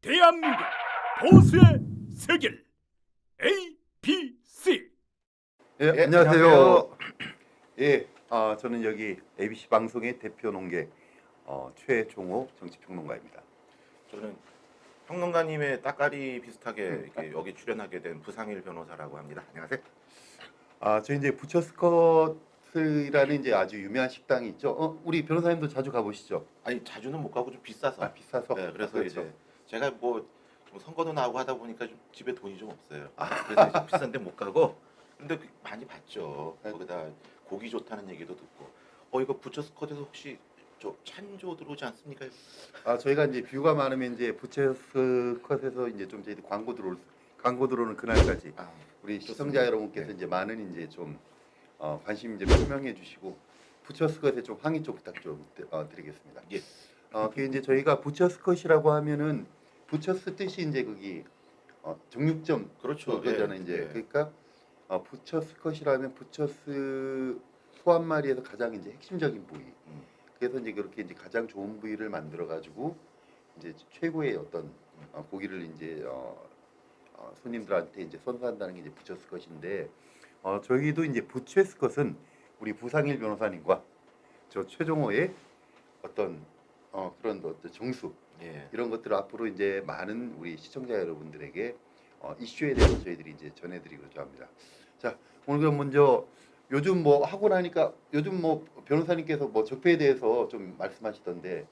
대한민국 보수의 세계 ABC. 예, 예, 안녕하세요. 예, 저는 여기 ABC 방송의 대표 농객 최종호 정치평론가입니다. 저는 평론가님의 따까리 비슷하게 이렇게 여기 출연하게 된 부상일 변호사라고 합니다. 안녕하세요. 저 이제 부처스컷이라는 이제 아주 유명한 식당이 있죠. 우리 변호사님도 자주 가보시죠? 아니 자주는 못 가고 좀 비싸서. 비싸서. 네, 그래서 그렇죠. 이제 제가 좀 선거도 나오고 하다 보니까 좀 집에 돈이 좀 없어요. 그래서 이제 비싼데 못 가고. 근데 많이 봤죠. 네. 거기다 고기 좋다는 얘기도 듣고. 이거 부처스컷에서 혹시 저 찬조 들어오지 않습니까? 저희가 이제 뷰가 많으면 이제 부처스컷에서 이제 좀 저희 광고 들어오는 그날까지 우리 좋습니다. 시청자 여러분께서 네. 이제 많은 이제 좀 관심 이제 표명해 주시고 부처스컷에 좀 항의 좀 부탁 좀 드리겠습니다. 예. 그게 이제 저희가 부처스컷이라고 하면은 부처스 뜻이 이제 거기 정육점 그렇죠. 그거잖아요. 예, 이제 예. 그러니까 부처스컷이라면 부처스 소 한 마리에서 가장 이제 핵심적인 부위. 그래서 이제 그렇게 이제 가장 좋은 부위를 만들어 가지고 이제 최고의 어떤 고기를 이제 손님들한테 이제 선사한다는 게 이제 부처스컷인데 저희도 이제 부처스컷은 우리 부상일 변호사님과 저 최종호의 어떤 그런 어떤 정수 예. 이런 것들을 앞으로 이제 많은 우리 시청자 여러분들에게 이슈에 대해서 저희들이 이제 전해드리고자 합니다. 자, 오늘 그럼 먼저 요즘 뭐 하고 나니까 요즘 뭐 변호사님께서 뭐 적폐에 대해서 좀 말씀하시던데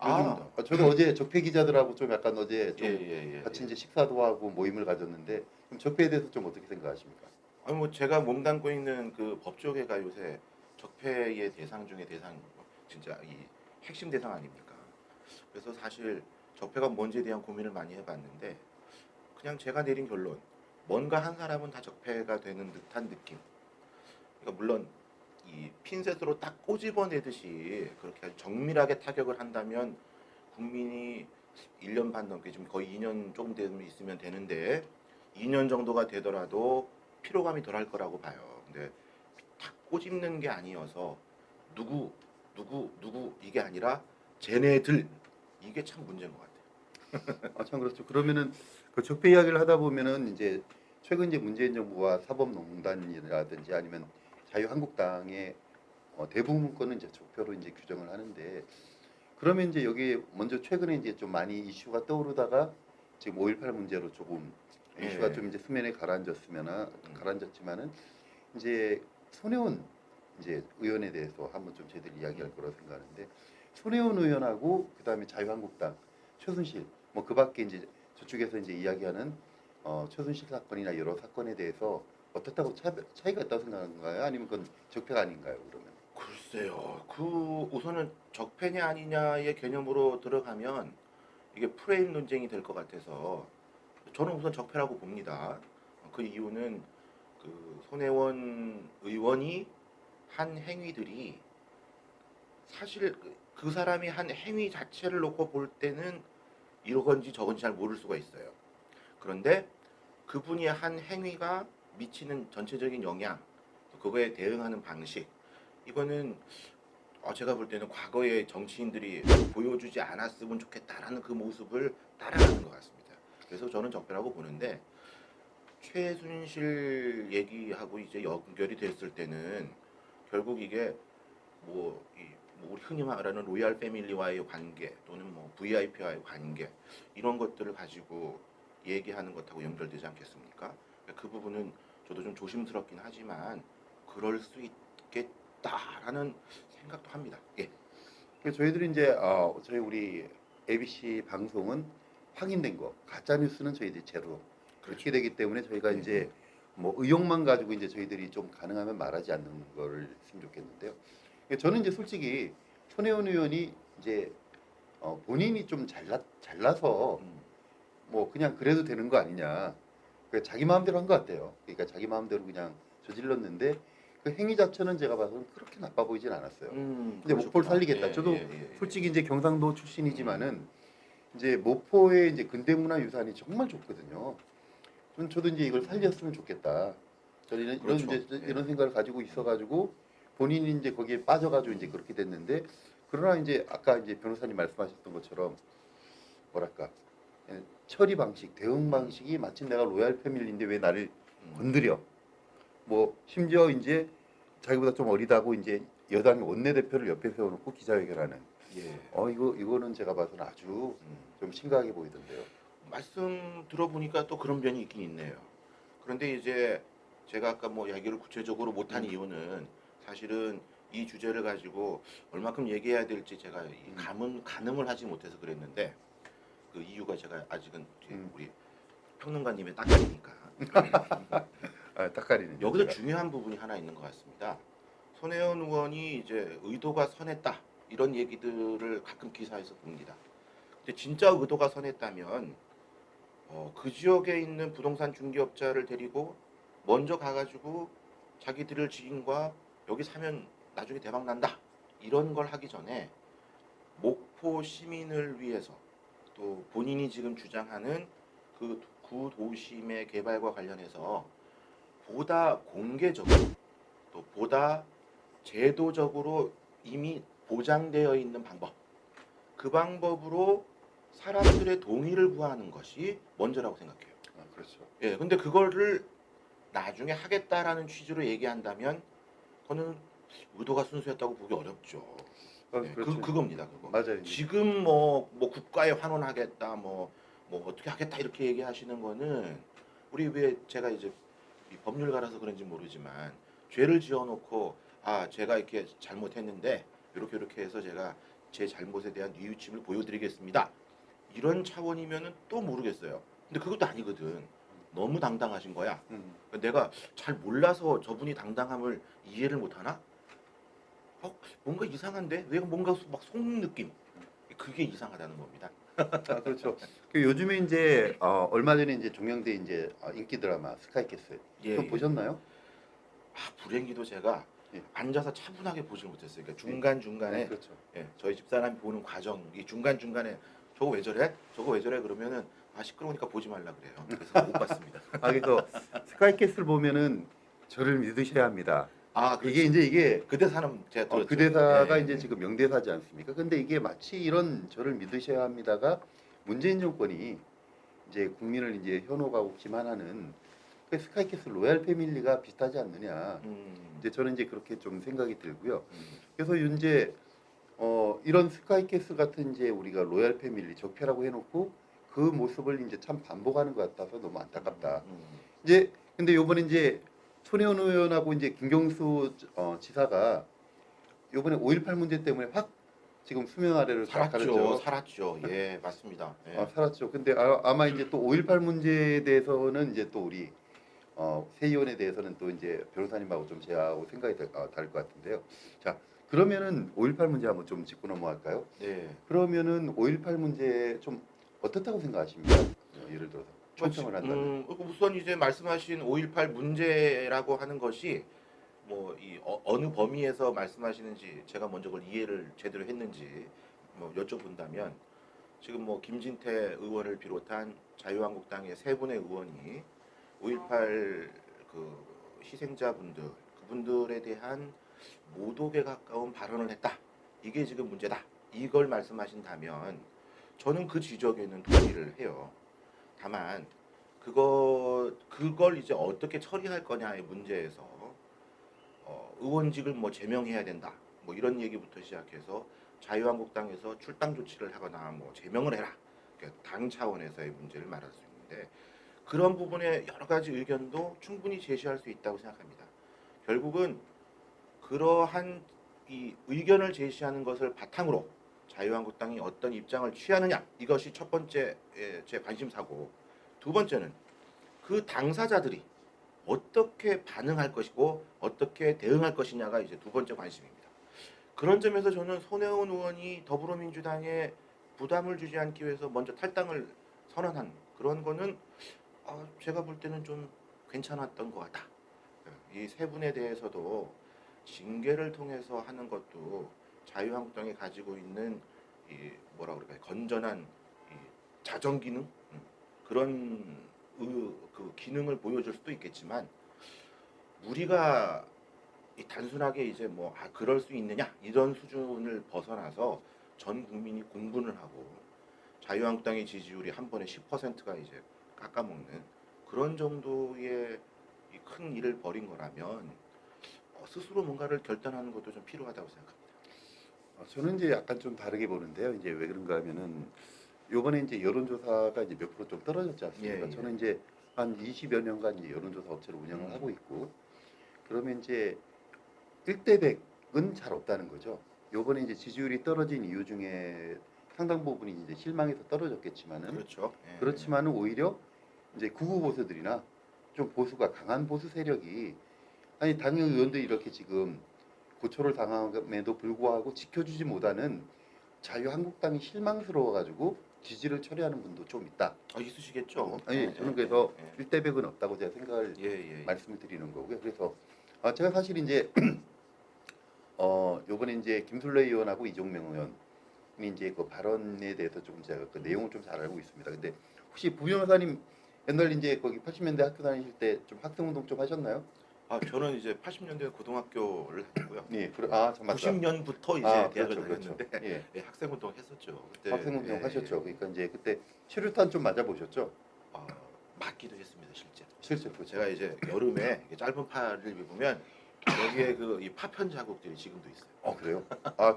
요즘 저도 어제 적폐 기자들하고 좀 약간 어제 좀 예. 같이 이제 식사도 하고 모임을 가졌는데 그럼 적폐에 대해서 좀 어떻게 생각하십니까? 아니 제가 몸담고 있는 그 법조계가 요새 적폐의 대상 중에 대상 진짜 이 핵심 대상 아닙니까? 그래서 사실 적폐가 뭔지에 대한 고민을 많이 해봤는데 그냥 제가 내린 결론 뭔가 한 사람은 다 적폐가 되는 듯한 느낌. 그러니까 물론 이 핀셋으로 딱 꼬집어내듯이 그렇게 아주 정밀하게 타격을 한다면 국민이 1년 반 넘게 지금 거의 2년 조금 되면 있으면 되는데 2년 정도가 되더라도 피로감이 덜할 거라고 봐요. 근데 탁 꼬집는 게 아니어서 누구 이게 아니라 쟤네들 이게 참 문제인 것 같아요. 참 그렇죠. 그러면은 그 적폐 이야기를 하다 보면은 이제 최근 이제 문재인 정부와 사법농단이라든지 아니면 자유한국당의 대부분 건은 이제 적폐로 이제 규정을 하는데 그러면 이제 여기 먼저 최근에 이제 좀 많이 이슈가 떠오르다가 지금 5.18 문제로 조금 이슈가 예. 좀 이제 수면에 가라앉았지만은 이제 손혜원 이제 의원에 대해서 한번 좀 저희들이 이야기할 거라고 생각하는데 손혜원 의원하고 그다음에 자유한국당 최순실 뭐 그밖에 이제 저쪽에서 이제 이야기하는 최순실 사건이나 여러 사건에 대해서 어떻다고 차이가 있다고 생각하는가요? 아니면 그건 적폐가 아닌가요? 그러면 글쎄요. 우선은 적폐냐 아니냐의 개념으로 들어가면 이게 프레임 논쟁이 될 것 같아서 저는 우선 적폐라고 봅니다. 그 이유는 그 손혜원 의원이 한 행위들이 사실 그 사람이 한 행위 자체를 놓고 볼 때는 이러건지 저건지 잘 모를 수가 있어요. 그런데 그분이 한 행위가 미치는 전체적인 영향, 그거에 대응하는 방식, 이거는 제가 볼 때는 과거의 정치인들이 보여주지 않았으면 좋겠다라는 그 모습을 따라가는 것 같습니다. 그래서 저는 적폐라고 보는데 최순실 얘기하고 이제 연결이 됐을 때는 결국 이게 우리 흔히 말하는 로얄 패밀리와의 관계 또는 뭐 VIP와의 관계 이런 것들을 가지고 얘기하는 것하고 연결되지 않겠습니까? 그 부분은 저도 좀 조심스럽긴 하지만 그럴 수 있겠다라는 생각도 합니다. 예. 그래서 저희들이 이제 저희 우리 ABC 방송은 확인된 거 가짜 뉴스는 저희들이 제로 그렇게 되기 때문에 저희가 네. 이제 뭐 의혹만 가지고 이제 저희들이 좀 가능하면 말하지 않는 걸 했으면 좋겠는데요. 저는 이제 솔직히 손혜원 의원이 이제 본인이 좀 잘나서 뭐 그냥 그래도 되는 거 아니냐. 그 자기 마음대로 한 것 같아요. 그러니까 자기 마음대로 그냥 저질렀는데 그 행위 자체는 제가 봐서는 그렇게 나빠 보이진 않았어요. 근데 목포를 살리겠다. 저도 솔직히 이제 경상도 출신이지만은 이제 목포의 이제 근대문화 유산이 정말 좋거든요. 저도 이제 이걸 살렸으면 좋겠다. 저는 그렇죠. 이런 생각을 가지고 있어가지고 본인이 이제 거기에 빠져가지고 이제 그렇게 됐는데 그러나 이제 아까 이제 변호사님 말씀하셨던 것처럼 뭐랄까 처리 방식, 대응 방식이 마치 내가 로얄 패밀리인데 왜 나를 음. 건드려? 뭐 심지어 이제 자기보다 좀 어리다고 이제 여당 원내대표를 옆에 세워놓고 기자회견하는. 예. 이거는 제가 봐서는 아주 음. 좀 심각하게 보이던데요. 말씀 들어보니까 또 그런 면이 있긴 있네요. 그런데 이제 제가 아까 뭐 이야기를 구체적으로 못한 이유는 사실은 이 주제를 가지고 얼마큼 얘기해야 될지 제가 이 가늠을 하지 못해서 그랬는데 그 이유가 제가 아직은 이제 우리 평론가님의 딱가리니까 딱가리는 여기서 제가. 중요한 부분이 하나 있는 것 같습니다. 손혜원 의원이 이제 의도가 선했다 이런 얘기들을 가끔 기사에서 봅니다. 근데 진짜 의도가 선했다면 그 지역에 있는 부동산 중개업자를 데리고 먼저 가가지고 자기들을 지인과 여기 사면 나중에 대박 난다 이런 걸 하기 전에 목포 시민을 위해서 또 본인이 지금 주장하는 그 구도심의 개발과 관련해서 보다 공개적으로 또 보다 제도적으로 이미 보장되어 있는 방법 그 방법으로 사람들의 동의를 구하는 것이 먼저라고 생각해요. 그렇죠. 예, 근데 그거를 나중에 하겠다라는 취지로 얘기한다면 저는 의도가 순수했다고 보기 어렵죠. 예, 그렇죠. 그겁니다. 그거. 맞아요. 지금 뭐 국가에 환원하겠다, 뭐 어떻게 하겠다 이렇게 얘기하시는 거는 우리 왜 제가 이제 이 법률가라서 그런지 모르지만 죄를 지어놓고 제가 이렇게 잘못했는데 이렇게 해서 제가 제 잘못에 대한 뉘우침을 보여드리겠습니다. 이런 차원이면은 또 모르겠어요. 근데 그것도 아니거든. 너무 당당하신 거야. 내가 잘 몰라서 저분이 당당함을 이해를 못하나? 뭔가 이상한데? 왜 뭔가 막 속는 느낌? 그게 이상하다는 겁니다. 그렇죠. 요즘에 이제 얼마 전에 이제 종영된 이제 인기 드라마 스카이캐슬 그거 보셨나요? 불행히도 제가 예. 앉아서 차분하게 보질 못했어요. 그러니까 중간 중간에 그렇죠. 저희 집사람이 보는 과정, 이 중간 중간에 저거 왜 저래? 저거 왜 저래? 그러면은 시끄러우니까 보지 말라 그래요. 그래서 못 봤습니다. 그래서 스카이캐슬 보면은 저를 믿으셔야 합니다. 그렇지. 이게 그 대사는 제가 들었죠. 그 대사가 예, 이제 예. 지금 명대사지 않습니까? 근데 이게 마치 이런 저를 믿으셔야 합니다가 문재인 정권이 이제 국민을 이제 현혹하고 기만하는 그 스카이캐슬 로얄 패밀리가 비슷하지 않느냐. 이제 저는 이제 그렇게 좀 생각이 들고요. 그래서 이제 이런 스카이캐슬 같은 이제 우리가 로얄 패밀리 적폐라고 해놓고 그 모습을 이제 참 반복하는 것 같아서 너무 안타깝다. 이제 근데 요번에 이제 손혜원 의원하고 이제 김경수 지사가 요번에 5.18 문제 때문에 확 지금 수면 아래로 살았죠. 예, 맞습니다. 예. 살았죠. 근데 아마 이제 또 5.18 문제에 대해서는 이제 또 우리 새 의원에 대해서는 또 이제 변호사님하고 좀 제하고 생각이 다를 것 같은데요. 자, 그러면은 5.18 문제 한번 좀 짚고 넘어갈까요? 네. 그러면은 5.18 문제 좀 어떻다고 생각하십니까? 예를 들어서 총평을 한다면. 우선 이제 말씀하신 5.18 문제라고 하는 것이 뭐 이 어느 범위에서 말씀하시는지 제가 먼저 그걸 이해를 제대로 했는지 뭐 여쭤본다면 지금 뭐 김진태 의원을 비롯한 자유한국당의 세 분의 의원이 5.18 그 희생자분들 그분들에 대한 모독에 가까운 발언을 했다. 이게 지금 문제다. 이걸 말씀하신다면 저는 그 지적에는 동의를 해요. 다만 그걸 이제 어떻게 처리할 거냐의 문제에서 의원직을 뭐 제명해야 된다. 뭐 이런 얘기부터 시작해서 자유한국당에서 출당 조치를 하거나 뭐 제명을 해라. 그러니까 당 차원에서의 문제를 말할 수 있는데 그런 부분에 여러 가지 의견도 충분히 제시할 수 있다고 생각합니다. 결국은 그러한 이 의견을 제시하는 것을 바탕으로 자유한국당이 어떤 입장을 취하느냐 이것이 첫 번째 제 관심사고 두 번째는 그 당사자들이 어떻게 반응할 것이고 어떻게 대응할 것이냐가 이제 두 번째 관심입니다. 그런 점에서 저는 손혜원 의원이 더불어민주당에 부담을 주지 않기 위해서 먼저 탈당을 선언한 그런 거는 제가 볼 때는 좀 괜찮았던 것 같다. 이 세 분에 대해서도 징계를 통해서 하는 것도 자유한국당이 가지고 있는 이 뭐라 그럴까요? 건전한 이 자정 기능 그런 그 기능을 보여줄 수도 있겠지만 우리가 단순하게 이제 뭐 그럴 수 있느냐 이런 수준을 벗어나서 전 국민이 공분을 하고 자유한국당의 지지율이 한 번에 10%가 이제 깎아먹는 그런 정도의 이 큰 일을 벌인 거라면 스스로 뭔가를 결단하는 것도 좀 필요하다고 생각합니다. 저는 이제 약간 좀 다르게 보는데요. 이제 왜 그런가 하면은 요번에 이제 여론조사가 이제 몇 프로 좀 떨어졌지 않습니까? 예, 예. 저는 이제 한 20여 년간 이제 여론조사 업체를 운영을 하고 있고, 그러면 이제 1대 100은 잘 없다는 거죠. 요번에 이제 지지율이 떨어진 이유 중에 상당 부분이 이제 실망해서 떨어졌겠지만은, 그렇죠. 예. 그렇지만은 오히려 이제 극우 보수들이나 좀 보수가 강한 보수 세력이, 아니 당연 의원들이 이렇게 지금 고초를 당함에도 불구하고 지켜주지 못하는 자유한국당이 실망스러워 가지고 지지를 처리하는 분도 좀 있다. 있으시겠죠. 아니 예, 저는 예, 그래서 예, 1대 100은 없다고 제가 생각을 예. 말씀을 드리는 거고요. 그래서 제가 사실 이제 요번에 이제 김술래 의원하고 이종명 의원이 이제 그 발언에 대해서 좀 제가 그 내용을 좀 잘 알고 있습니다. 근데 혹시 부 변호사님 옛날 이제 거기 80년대 학교 다니실 때 좀 학생 운동 좀 하셨나요? 저는 이제 80년대 고등학교를 다녔고요. 예, 참 맞다. 90년부터 이제 대학을 그렇죠, 그렇죠. 다녔는데 예, 예, 학생 운동 했었죠. 그때 학생 운동 예, 하셨죠. 그러니까 이제 그때 체류탄 좀 맞아 보셨죠? 맞기도 했습니다, 실제. 실제 그렇죠. 제가 이제 여름에 이렇게 짧은 팔을 입으면 여기에 그 이 파편 자국들이 지금도 있어요. 그래요?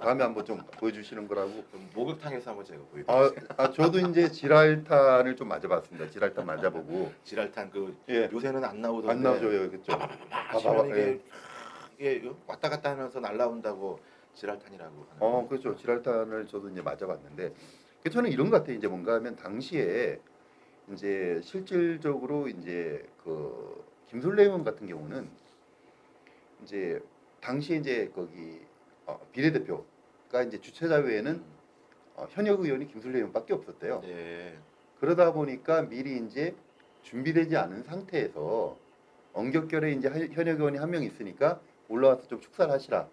다음에 한번 좀 보여주시는 거라고. 그럼 목욕탕에서 한번 제가 보여드릴게요. 저도 이제 지랄탄을 좀 맞아봤습니다. 지랄탄 맞아보고. 지랄탄 그 예, 요새는 안 나오던데 안 나오죠, 그렇죠. 하시면 예. 이게 왔다 갔다 하면서 날라온다고 지랄탄이라고 하는. 그렇죠. 지랄탄을 저도 이제 맞아봤는데, 저는 이런 것 같아요. 이제 뭔가 하면 당시에 이제 실질적으로 이제 그 김술래 의원 같은 경우는 이제 당시에 이제 거기 비례대표가 이제 주최자회에는 현역 의원이 김술래 의원밖에 없었대요. 네. 그러다 보니까 미리 이제 준비되지 않은 상태에서 언격결에 이제 현역 의원이 한 명 있으니까 올라와서 좀 축사를 하시라.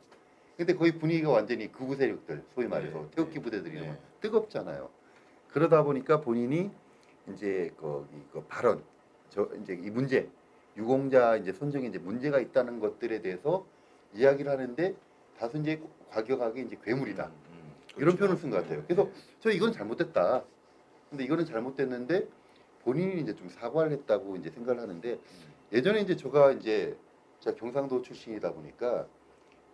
근데 거의 분위기가 완전히 극우 세력들, 소위 말해서 네, 태극기 네, 부대들이 네. 뜨겁잖아요. 그러다 보니까 본인이 이제 그 발언, 이제 이 문제, 유공자 이제 선정에 이제 문제가 있다는 것들에 대해서 이야기를 하는데 다소 이제 과격하게 이제 괴물이다. 이런 그렇죠. 표현을 쓴 것 같아요. 그래서 저 이건 잘못됐다. 근데 이거는 잘못됐는데 본인이 이제 좀 사과를 했다고 이제 생각을 하는데, 예전에 이제 제가 경상도 출신이다 보니까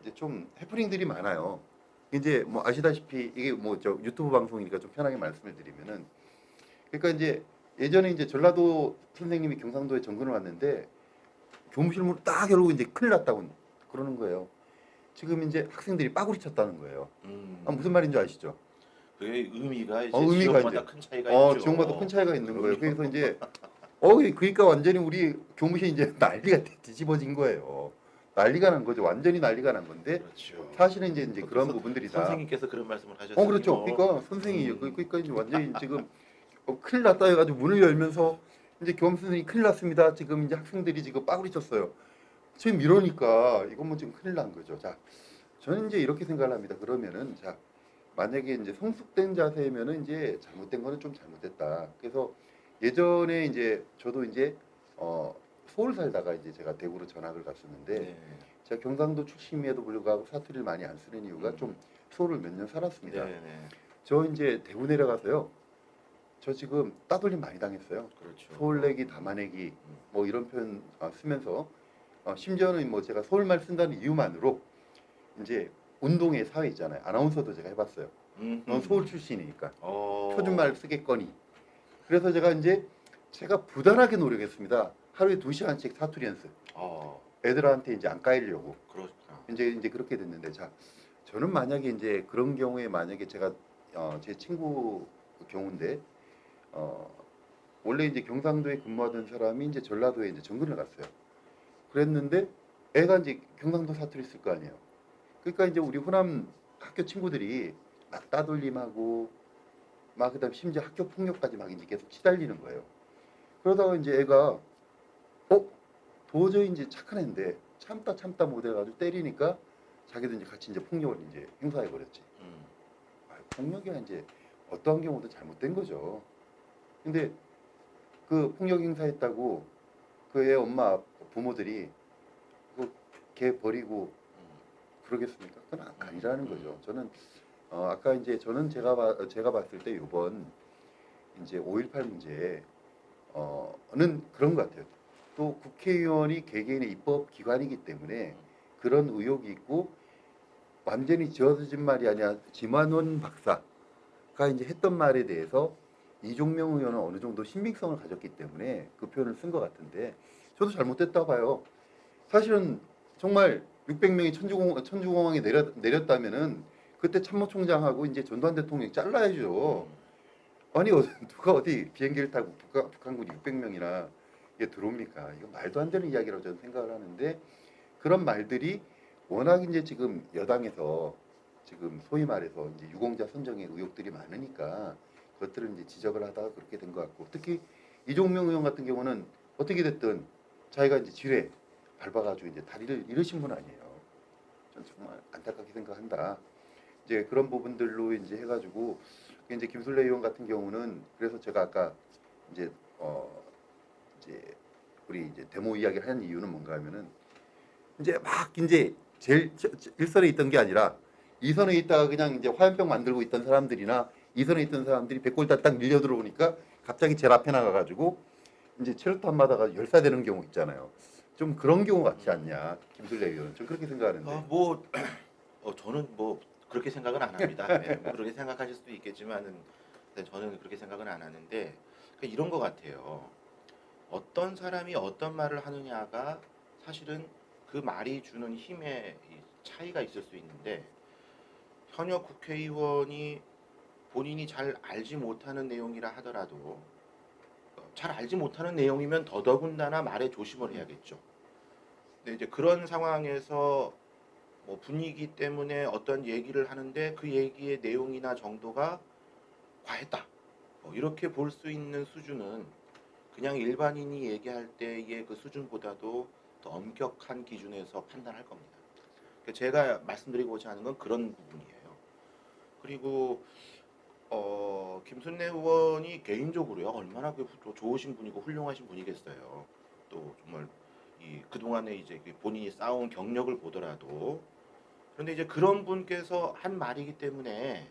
이제 좀 해프닝들이 많아요. 이제 뭐 아시다시피 이게 뭐 저 유튜브 방송이니까 좀 편하게 말씀을 드리면은, 그러니까 이제 예전에 이제 전라도 선생님이 경상도에 전근을 왔는데 교무실 문을 딱 열고 이제 큰일 났다고 그러는 거예요. 지금 이제 학생들이 빠구리 쳤다는 거예요. 무슨 말인지 아시죠? 그게 의미가 이제 의미가 지역마다 이제 큰 차이가 있죠. 지역마다 큰 차이가 있는 거예요. 그럼요. 그래서 이제 그러니까 완전히 우리 교무실 이제 난리가 뒤집어진 거예요. 난리가 난 거죠. 완전히 난리가 난 건데 그렇죠. 사실은 이제 그런 부분들이다. 선생님께서 그런 말씀을 하셨어요. 그렇죠. 그러니까 선생이 그러니까 이제 완전히 지금 큰일 났다 해가지고 문을 열면서 이제 교감 선생님이 큰일 났습니다. 지금 이제 학생들이 지금 빠구리 쳤어요. 지금 이러니까 이건 뭐 지금 큰일 난 거죠. 자, 저는 이제 이렇게 생각을 합니다. 그러면은 자, 만약에 이제 성숙된 자세면은 이제 잘못된 거는 좀 잘못됐다. 그래서 예전에 이제 저도 이제 서울 살다가 이제 제가 대구로 전학을 갔었는데, 네. 제가 경상도 출신임에도 불구하고 사투리를 많이 안 쓰는 이유가 좀 서울을 몇 년 살았습니다. 네, 네. 저 이제 대구 내려가서요. 저 지금 따돌림 많이 당했어요. 그렇죠. 서울내기, 담아내기 뭐 이런 표현 쓰면서 심지어는 뭐 제가 서울말 쓴다는 이유만으로 이제 운동의 사회 있잖아요. 아나운서도 제가 해봤어요. 넌 서울 출신이니까 표준말 쓰겠거니. 그래서 제가 부단하게 노력했습니다. 하루에 2시간씩 사투리 연습. 애들한테 이제 안 까이려고. 그렇구나. 이제 그렇게 됐는데, 자, 저는 만약에 이제 그런 경우에 만약에 제가 제 친구 경우인데 원래 이제 경상도에 근무하던 사람이 이제 전라도에 이제 전근을 갔어요. 그랬는데 애가 이제 경상도 사투리 쓸 거 아니에요. 그러니까 이제 우리 호남 학교 친구들이 막 따돌림하고 막 그다음 심지어 학교 폭력까지 막 이제 계속 치달리는 거예요. 그러다가 이제 애가 도저히 이제 착한 애인데 참다 못해가지고 때리니까 자기도 이제 같이 이제 폭력을 이제 행사해 버렸지. 폭력이 이제 어떠한 경우도 잘못된 거죠. 근데 그 폭력 행사했다고 그 애 엄마 부모들이 걔 버리고 그러겠습니까? 그건 아니라는 거죠. 저는 아까 이제 저는 제가 봤을 때 이번 이제 5.18 문제는 그런 것 같아요. 또 국회의원이 개개인의 입법 기관이기 때문에 그런 의혹이 있고 완전히 지어진 말이 아니라 김한원 박사가 이제 했던 말에 대해서 이종명 의원은 어느 정도 신빙성을 가졌기 때문에 그 표현을 쓴 것 같은데 저도 잘못됐다 봐요. 사실은 정말 600명이 천주공항에 내렸다면은 그때 참모총장하고 이제 전두환 대통령 잘라야죠. 아니 누가 어디 비행기를 타고 북한군이 600명이나 이게 들어옵니까? 이거 말도 안 되는 이야기라고 저는 생각을 하는데 그런 말들이 워낙 이제 지금 여당에서 지금 소위 말해서 이제 유공자 선정의 의혹들이 많으니까 그것들을 이제 지적을 하다가 그렇게 된 것 같고 특히 이종명 의원 같은 경우는 어떻게 됐든 자기가 이제 지뢰 밟아가지고 이제 다리를 잃으신 분 아니에요. 전 정말 안타깝게 생각한다. 이제 그런 부분들로 이제 해가지고 이제 김술래 의원 같은 경우는 그래서 제가 아까 이제 이제 우리 이제 데모 이야기를 하는 이유는 뭔가 하면은 이제 막 이제 제일 1선에 있던 게 아니라 2선에 있다가 그냥 이제 화염병 만들고 있던 사람들이나 2선에 있던 사람들이 백골다 딱 밀려 들어오니까 갑자기 제일 앞에 나가가지고 이제 체류탄 맞아가 열사되는 경우 있잖아요. 좀 그런 경우 같지 않냐 김술래 의원은 좀 그렇게 생각하는데. 저는 뭐 그렇게 생각은 안 합니다. 네, 뭐 그렇게 생각하실 수도 있겠지만은 저는 그렇게 생각은 안 하는데 그러니까 이런 것 같아요. 어떤 사람이 어떤 말을 하느냐가 사실은 그 말이 주는 힘의 이 차이가 있을 수 있는데 현역 국회의원이 본인이 잘 알지 못하는 내용이라 하더라도 잘 알지 못하는 내용이면 더더군다나 말에 조심을 해야겠죠. 근데 이제 그런 상황에서 뭐 분위기 때문에 어떤 얘기를 하는데 그 얘기의 내용이나 정도가 과했다. 이렇게 볼 수 있는 수준은 그냥 일반인이 얘기할 때의 그 수준보다도 더 엄격한 기준에서 판단할 겁니다. 그러니까 제가 말씀드리고자 하는 건 그런 부분이에요. 그리고 김순례 의원이 개인적으로요 얼마나 좋으신 분이고 훌륭하신 분이겠어요. 또 정말 이 그동안에 이제 본인이 쌓아온 경력을 보더라도 그런데 이제 그런 분께서 한 말이기 때문에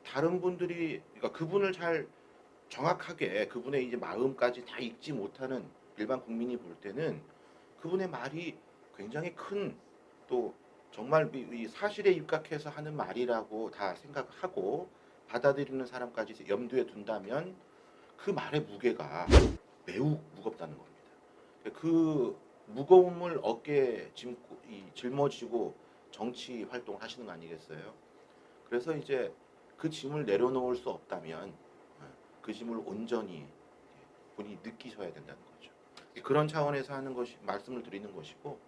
다른 분들이 그러니까 그분을 잘 정확하게 그분의 이제 마음까지 다 읽지 못하는 일반 국민이 볼 때는 그분의 말이 굉장히 큰 또 정말 이 사실에 입각해서 하는 말이라고 다 생각하고 받아들이는 사람까지 염두에 둔다면 그 말의 무게가 매우 무겁다는 겁니다. 그 무거움을 어깨에 짊어지고 정치 활동을 하시는 거 아니겠어요? 그래서 이제 그 짐을 내려놓을 수 없다면 그 짐을 온전히 본인이 느끼셔야 된다는 거죠. 그런 차원에서 하는 것이 말씀을 드리는 것이고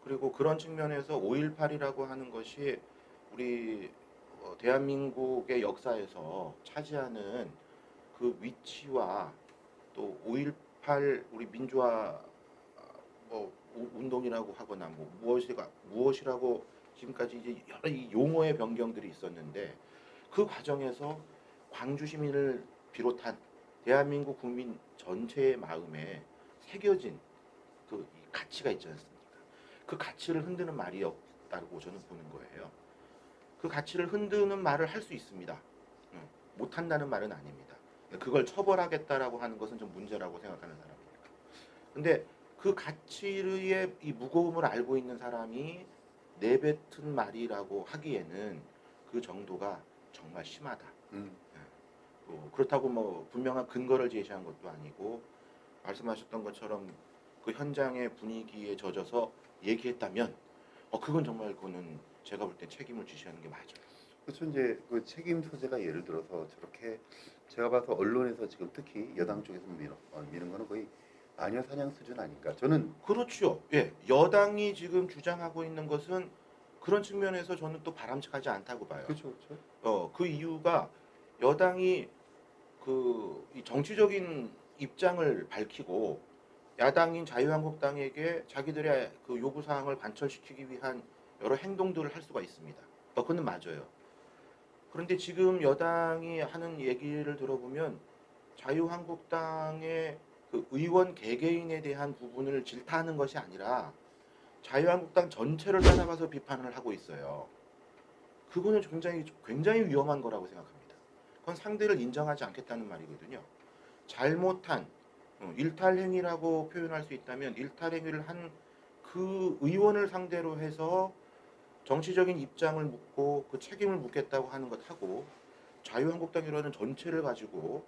그리고 그런 측면에서 5.18이라고 하는 것이 우리 대한민국의 역사에서 차지하는 그 위치와 또 5.18 우리 민주화 운동이라고 하거나 뭐 무엇이라고 지금까지 이제 여러 이 용어의 변경들이 있었는데 그 과정에서 광주 시민을 비롯한 대한민국 국민 전체의 마음에 새겨진 그 가치가 있지 않습니까? 그 가치를 흔드는 말이었다고 저는 보는 거예요. 그 가치를 흔드는 말을 할 수 있습니다. 못한다는 말은 아닙니다. 그걸 처벌하겠다라고 하는 것은 좀 문제라고 생각하는 사람이니까. 근데 그 가치의 이 무거움을 알고 있는 사람이 내뱉은 말이라고 하기에는 그 정도가 정말 심하다. 그렇다고 뭐 분명한 근거를 제시한 것도 아니고 말씀하셨던 것처럼 그 현장의 분위기에 젖어서 얘기했다면 그건 정말 그거는 제가 볼 때 책임을 지셔야 하는 게 맞아요. 그렇죠. 이제 그 책임 소재가 예를 들어서 저렇게 제가 봐서 언론에서 지금 특히 여당 쪽에서 미는 거는 거의 마녀 사냥 수준 아닌가. 저는 그렇죠. 예, 여당이 지금 주장하고 있는 것은 그런 측면에서 저는 또 바람직하지 않다고 봐요. 그렇죠, 그렇죠. 그 이유가 여당이 이 정치적인 입장을 밝히고 야당인 자유한국당에게 자기들의 그 요구 사항을 관철시키기 위한 여러 행동들을 할 수가 있습니다. 그건 맞아요. 그런데 지금 여당이 하는 얘기를 들어보면 자유한국당의 그 의원 개개인에 대한 부분을 질타하는 것이 아니라 자유한국당 전체를 따라가서 비판을 하고 있어요. 그거는 굉장히 위험한 거라고 생각합니다. 그건 상대를 인정하지 않겠다는 말이거든요. 잘못한 일탈행위라고 표현할 수 있다면 일탈행위를 한 그 의원을 상대로 해서 정치적인 입장을 묻고 그 책임을 묻겠다고 하는 것하고 자유한국당이라는 전체를 가지고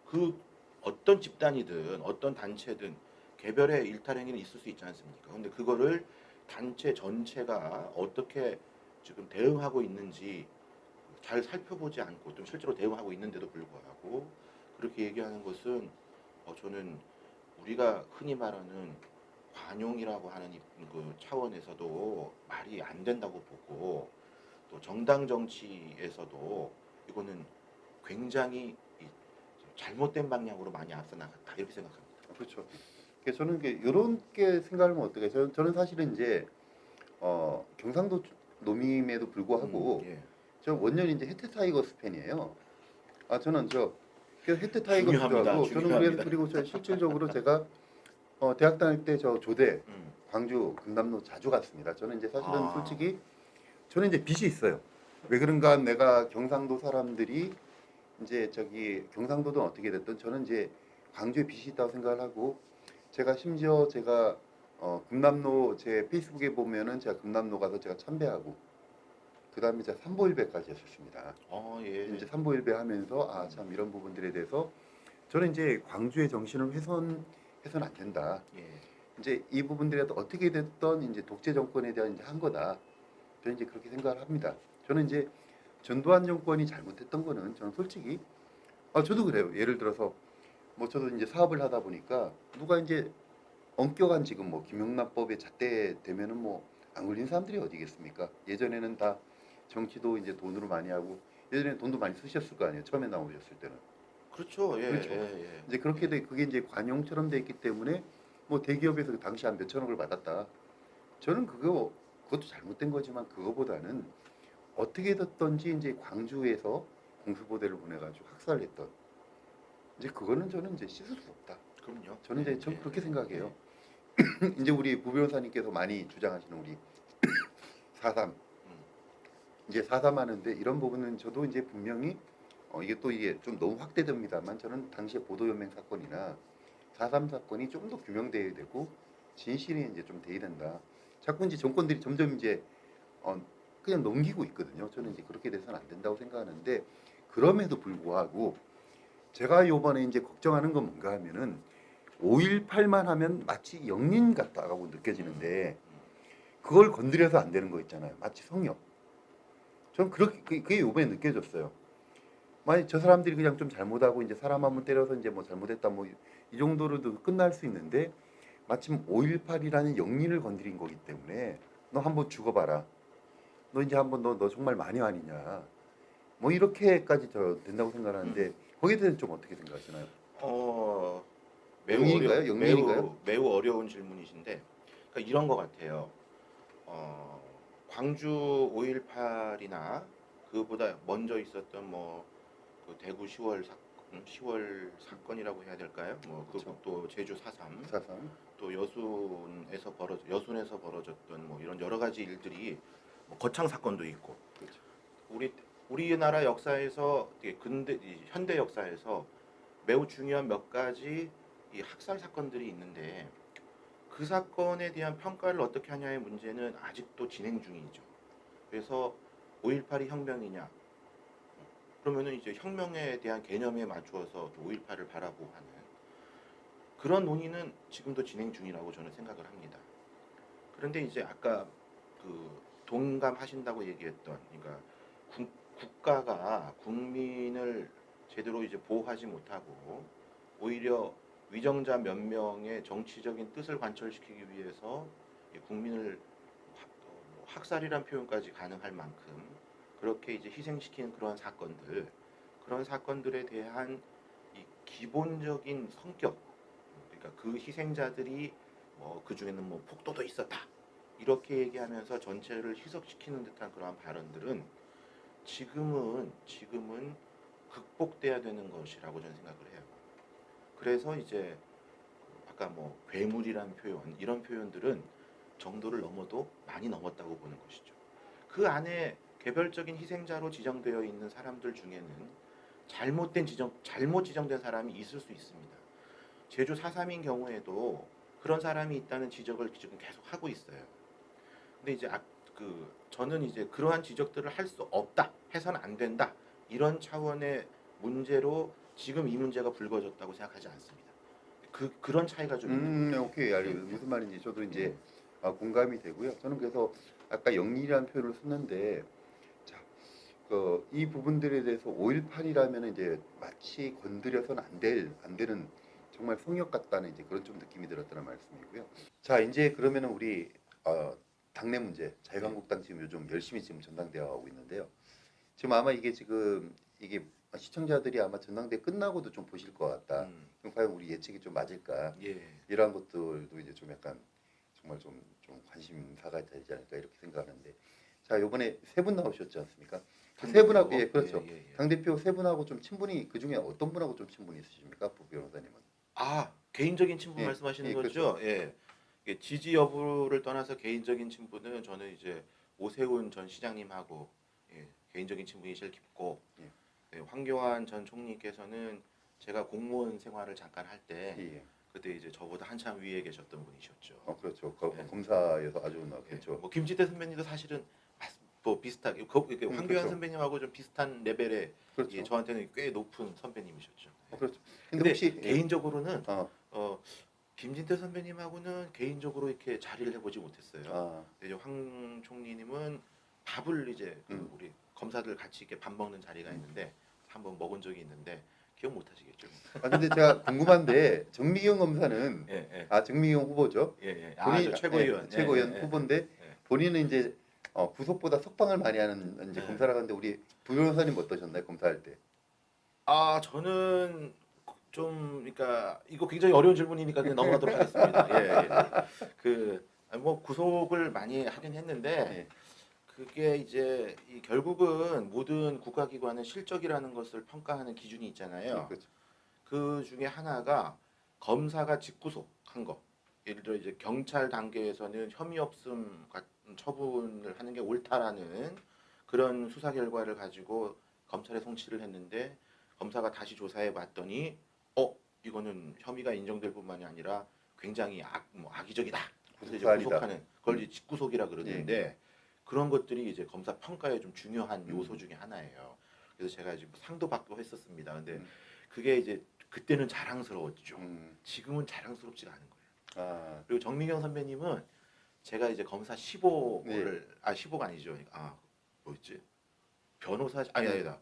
그 어떤 집단이든 어떤 단체든 개별의 일탈행위는 있을 수 있지 않습니까? 근데 그거를 단체 전체가 어떻게 지금 대응하고 있는지 잘 살펴보지 않고 좀 실제로 대응하고 있는데도 불구하고 그렇게 얘기하는 것은 저는 우리가 흔히 말하는 관용이라고 하는 그 차원에서도 말이 안 된다고 보고 또 정당 정치에서도 이거는 굉장히 잘못된 방향으로 많이 앞서 나갔다 이렇게 생각합니다. 그렇죠. 그래서 저는 이렇게 생각하면 어떻게? 저는 사실은 이제 경상도 놈임에도 불구하고 예. 저 원년 이제 해태 타이거스 팬이에요. 저는 그 해태 타이거스도 중요합니다. 하고 저는 중요합니다. 그리고 저 실질적으로 제가 대학 다닐 때 저 조대 광주 금남로 자주 갔습니다. 저는 이제 사실은 솔직히 저는 이제 빚이 있어요. 왜 그런가 내가 경상도 사람들이 이제 저기 경상도든 어떻게 됐든 저는 이제 광주에 빚이 있다고 생각을 하고 제가 심지어 제가 금남로 제 페이스북에 보면은 제가 금남로 가서 제가 참배하고 그 다음에 제가 삼보일배까지 했었습니다. 예. 이제 삼보일배 하면서 참 이런 부분들에 대해서 저는 이제 광주의 정신을 훼손해서는 안 된다. 예. 이제 이 부분들에도 어떻게 됐던 이제 독재 정권에 대한 이제 한 거다. 저는 이제 그렇게 생각을 합니다. 저는 이제 전두환 정권이 잘못했던 거는 저는 솔직히 저도 그래요. 예를 들어서 뭐 저도 이제 사업을 하다 보니까 누가 이제 엄격한 지금 뭐 김영란법에 잣대되면은 뭐 안 걸린 사람들이 어디겠습니까? 예전에는 다 정치도 이제 돈으로 많이 하고 예전에 돈도 많이 쓰셨을 거 아니에요. 처음에 나오셨을 때는. 그렇죠. 예. 그렇죠. 예. 이제 그렇게 돼 그게 이제 관용처럼 돼 있기 때문에 뭐 대기업에서 당시 한 몇천억을 받았다. 저는 그것도 잘못된 거지만 그거보다는 어떻게 됐던지 이제 광주에서 공수부대를 보내가지고 학살했던 이제 그거는 저는 이제 씻을 수 없다. 그럼요. 저는 이제 예, 전 예, 그렇게 예, 생각해요. 예. 이제 우리 부 변호사님께서 많이 주장하시는 우리 4.3 이제 4.3 하는데 이런 부분은 저도 이제 분명히 이게 좀 너무 확대됩니다만 저는 당시에 보도연맹 사건이나 4.3 사건이 좀 더 규명돼야 되고 진실이 이제 좀 돼야 된다. 자꾸 이제 정권들이 점점 이제 그냥 넘기고 있거든요. 저는 이제 그렇게 돼서는 안 된다고 생각하는데 그럼에도 불구하고 제가 요번에 이제 걱정하는 건 뭔가 하면은 5.18만 하면 마치 영린 같다고 느껴지는데 그걸 건드려서 안 되는 거 있잖아요. 마치 성역. 저는 그게 요번에 느껴졌어요. 만약 저 사람들이 그냥 좀 잘못하고 이제 사람 한번 때려서 이제 뭐 잘못했다 뭐 이 정도로도 끝날 수 있는데 마침 5.18이라는 영린을 건드린 거기 때문에 너 한번 죽어봐라. 너 이제 한번 너 정말 마녀 아니냐. 뭐 이렇게까지 된다고 생각하는데 거기에 대해서 좀 어떻게 생각하시나요? 매우 영린인가요? 영린인가요? 매우 어려운 질문이신데 그러니까 이런 것 같아요. 광주 5.18이나 그보다 먼저 있었던 그 대구 10월 사건이라고 해야 될까요? 그렇죠. 또 제주 4.3, 4.3. 또 여순에서 벌어졌던 뭐 이런 여러 가지 일들이 거창 사건도 있고 그렇죠. 우리나라 역사에서 이 현대 역사에서 매우 중요한 몇 가지 이 학살 사건들이 있는데 그 사건에 대한 평가를 어떻게 하냐의 문제는 아직도 진행 중이죠. 그래서 5.18이 혁명이냐? 그러면은 이제 혁명에 대한 개념에 맞추어서 5.18을 바라보고 하는 그런 논의는 지금도 진행 중이라고 저는 생각을 합니다. 그런데 이제 아까 그 동감하신다고 얘기했던, 그러니까 국가가 국민을 제대로 이제 보호하지 못하고 오히려 위정자 몇 명의 정치적인 뜻을 관철시키기 위해서 국민을 학살이란 표현까지 가능할 만큼 그렇게 이제 희생시키는 그런 사건들에 대한 이 기본적인 성격, 그러니까 그 희생자들이 그 중에는 뭐 폭도도 있었다 이렇게 얘기하면서 전체를 희석시키는 듯한 그러한 발언들은 지금은 극복돼야 되는 것이라고 저는 생각을 해요. 그래서 이제 아까 뭐 괴물이란 표현 이런 표현들은 정도를 넘어도 많이 넘었다고 보는 것이죠. 그 안에 개별적인 희생자로 지정되어 있는 사람들 중에는 잘못 지정된 사람이 있을 수 있습니다. 제주 4.3인 경우에도 그런 사람이 있다는 지적을 지금 계속 하고 있어요. 근데 이제 저는 이제 그러한 지적들을 할 수 없다, 해서는 안 된다 이런 차원의 문제로 지금 이 문제가 불거졌다고 생각하지 않습니다. 그런 차이가 좀 있는 거죠. 오케이. 무슨 말인지 저도 이제 공감이 되고요. 저는 그래서 아까 영리라는 표현을 썼는데, 자, 이 부분들에 대해서 5.18이라면 이제 마치 건드려서는 안 되는 정말 폭력 같다는 이제 그런 좀 느낌이 들었다는 말씀이고요. 자, 이제 그러면은 우리 당내 문제, 자유한국당 지금 요즘 열심히 지금 전당대회 하고 있는데요. 지금 아마 이게 시청자들이 아마 전당대회 끝나고도 좀 보실 것 같다. 그럼 과연 우리 예측이 좀 맞을까? 예. 이러한 것들도 이제 좀 약간 정말 좀 관심사가 되지 않을까 이렇게 생각하는데, 자, 이번에 세 분 나오셨지 않습니까? 그 세 분하고 그렇죠. 당 대표 세 분하고 좀 친분이, 그 중에 어떤 분하고 좀 친분이 있으십니까, 부 변호사님은? 개인적인 친분 예, 말씀하시는 그렇죠. 거죠? 예. 이게 지지 여부를 떠나서 개인적인 친분은 저는 이제 오세훈 전 시장님하고 개인적인 친분이 제일 깊고, 황교안 전 총리께서는 제가 공무원 생활을 잠깐 할 때 예. 그때 이제 저보다 한참 위에 계셨던 분이셨죠. 그렇죠. 예. 검사에서 아주 그렇죠. 뭐 김지태 선배님도 사실은 또 비슷하게 황교안 그렇죠. 선배님하고 좀 비슷한 레벨의 그렇죠. 저한테는 꽤 높은 선배님이셨죠. 그렇죠. 근데 혹시 개인적으로는 김진태 선배님하고는 개인적으로 이렇게 자리를 해보지 못했어요. 이제 황 총리님은 밥을 이제 우리 검사들 같이 이렇게 밥 먹는 자리가 있는데 한번 먹은 적이 있는데 기억 못 하시겠죠? 근데 제가 궁금한데 정미경 검사는 정미경 후보죠. 저 최고위원 최고위원 후보인데 예. 본인은 이제 구속보다 석방을 많이 하는 이제 검사라고 하는데, 우리 부 변호사님 어떠셨나요, 검사할 때? 저는 좀 그러니까 이거 굉장히 어려운 질문이니까 그냥 넘어가도록 하겠습니다. 뭐 구속을 많이 하긴 했는데 그게 이제 결국은 모든 국가기관은 실적이라는 것을 평가하는 기준이 있잖아요. 그렇죠. 그 중에 하나가 검사가 직구속한 거. 예를 들어 이제 경찰 단계에서는 혐의 없음 같은 처분을 하는 게 옳다라는 그런 수사 결과를 가지고 검찰에 송치를 했는데, 검사가 다시 조사해 봤더니 이거는 혐의가 인정될 뿐만이 아니라 굉장히 악의적이다. 그래서 이제 구속하는 그걸 이제 직구속이라 그러는데, 그런 것들이 이제 검사 평가에 좀 중요한 요소 중에 하나예요. 그래서 제가 지금 상도 받고 했었습니다. 근데 그게 이제 그때는 자랑스러웠죠. 지금은 자랑스럽지가 않은 거예요. 그리고 정미경 선배님은 제가 이제 검사 15를 15가 아니죠. 뭐였지? 변호사 아니다.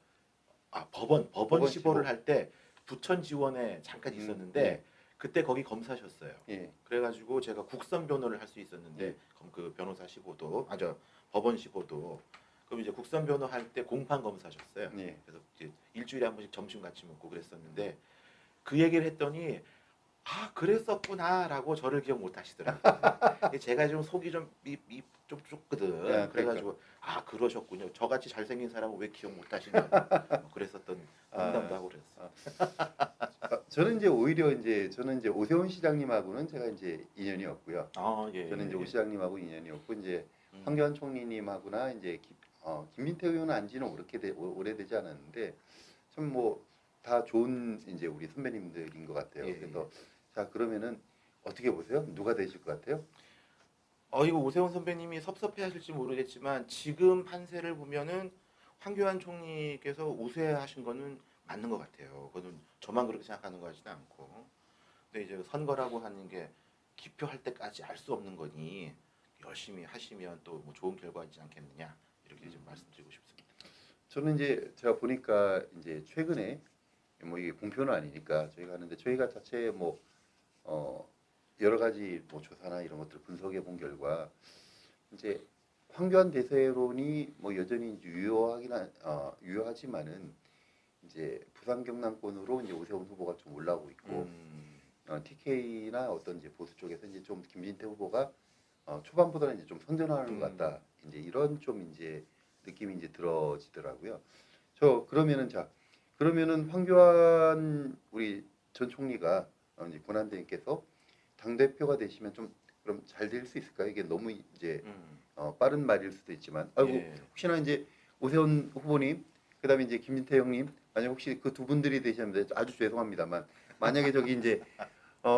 법원 15를 할 때 부천 지원에 잠깐 있었는데 그때 거기 검사셨어요. 그래가지고 제가 국선 변호를 할 수 있었는데 그 변호사 15도 법원 15도 그럼 이제 국선 변호 할 때 공판 검사셨어요. 그래서 이제 일주일에 한 번씩 점심 같이 먹고 그랬었는데, 그 얘기를 했더니 그랬었구나라고 저를 기억 못 하시더라고요. 제가 좀 속이 좀 좁거든. 그래가지고 그러셨군요. 저같이 잘생긴 사람은 왜 기억 못 하시냐. 그랬었던 농담도 하고 그랬어. 저는 이제 오히려 저는 이제 오세훈 시장님하고는 제가 이제 인연이었고요. 예. 저는 이제 오 시장님하고 인연이었고, 이제 황교안 총리님하고나 이제 김민태 의원은 안지는 오래되지 않았는데 참 뭐 다 좋은 이제 우리 선배님들인 것 같아요. 그래서 자, 그러면은 어떻게 보세요? 누가 되실 것 같아요? 이거 오세훈 선배님이 섭섭해하실지 모르겠지만 지금 판세를 보면은 황교안 총리께서 우세하신 거는 맞는 것 같아요. 그거는 저만 그렇게 생각하는 거 같지는 않고. 근데 이제 선거라고 하는 게 기표할 때까지 알 수 없는 거니 열심히 하시면 또 뭐 좋은 결과 있지 않겠느냐, 이렇게 좀 말씀드리고 싶습니다. 저는 이제 제가 보니까 이제 최근에 뭐 이게 공표는 아니니까 저희가 하는데, 저희가 자체 뭐 여러 가지 뭐 조사나 이런 것들을 분석해 본 결과 이제 황교안 대세론이 뭐 여전히 이제 유효하지만은 이제 부산 경남권으로 이제 오세훈 후보가 좀 올라오고 있고, TK나 어떤 이제 보수 쪽에서 이제 좀 김진태 후보가 초반보다는 이제 좀 선전하는 것 같다. 이제 이런 좀 이제 느낌이 이제 들어지더라고요. 그러면은 황교안 우리 전 총리가 이제 권한대행께서 당 대표가 되시면 좀 그럼 잘 될 수 있을까요? 이게 너무 이제 빠른 말일 수도 있지만, 혹시나 이제 오세훈 후보님, 그다음에 이제 김진태 형님, 아니 혹시 그 두 분들이 되시면 아주 죄송합니다만 만약에 저기 이제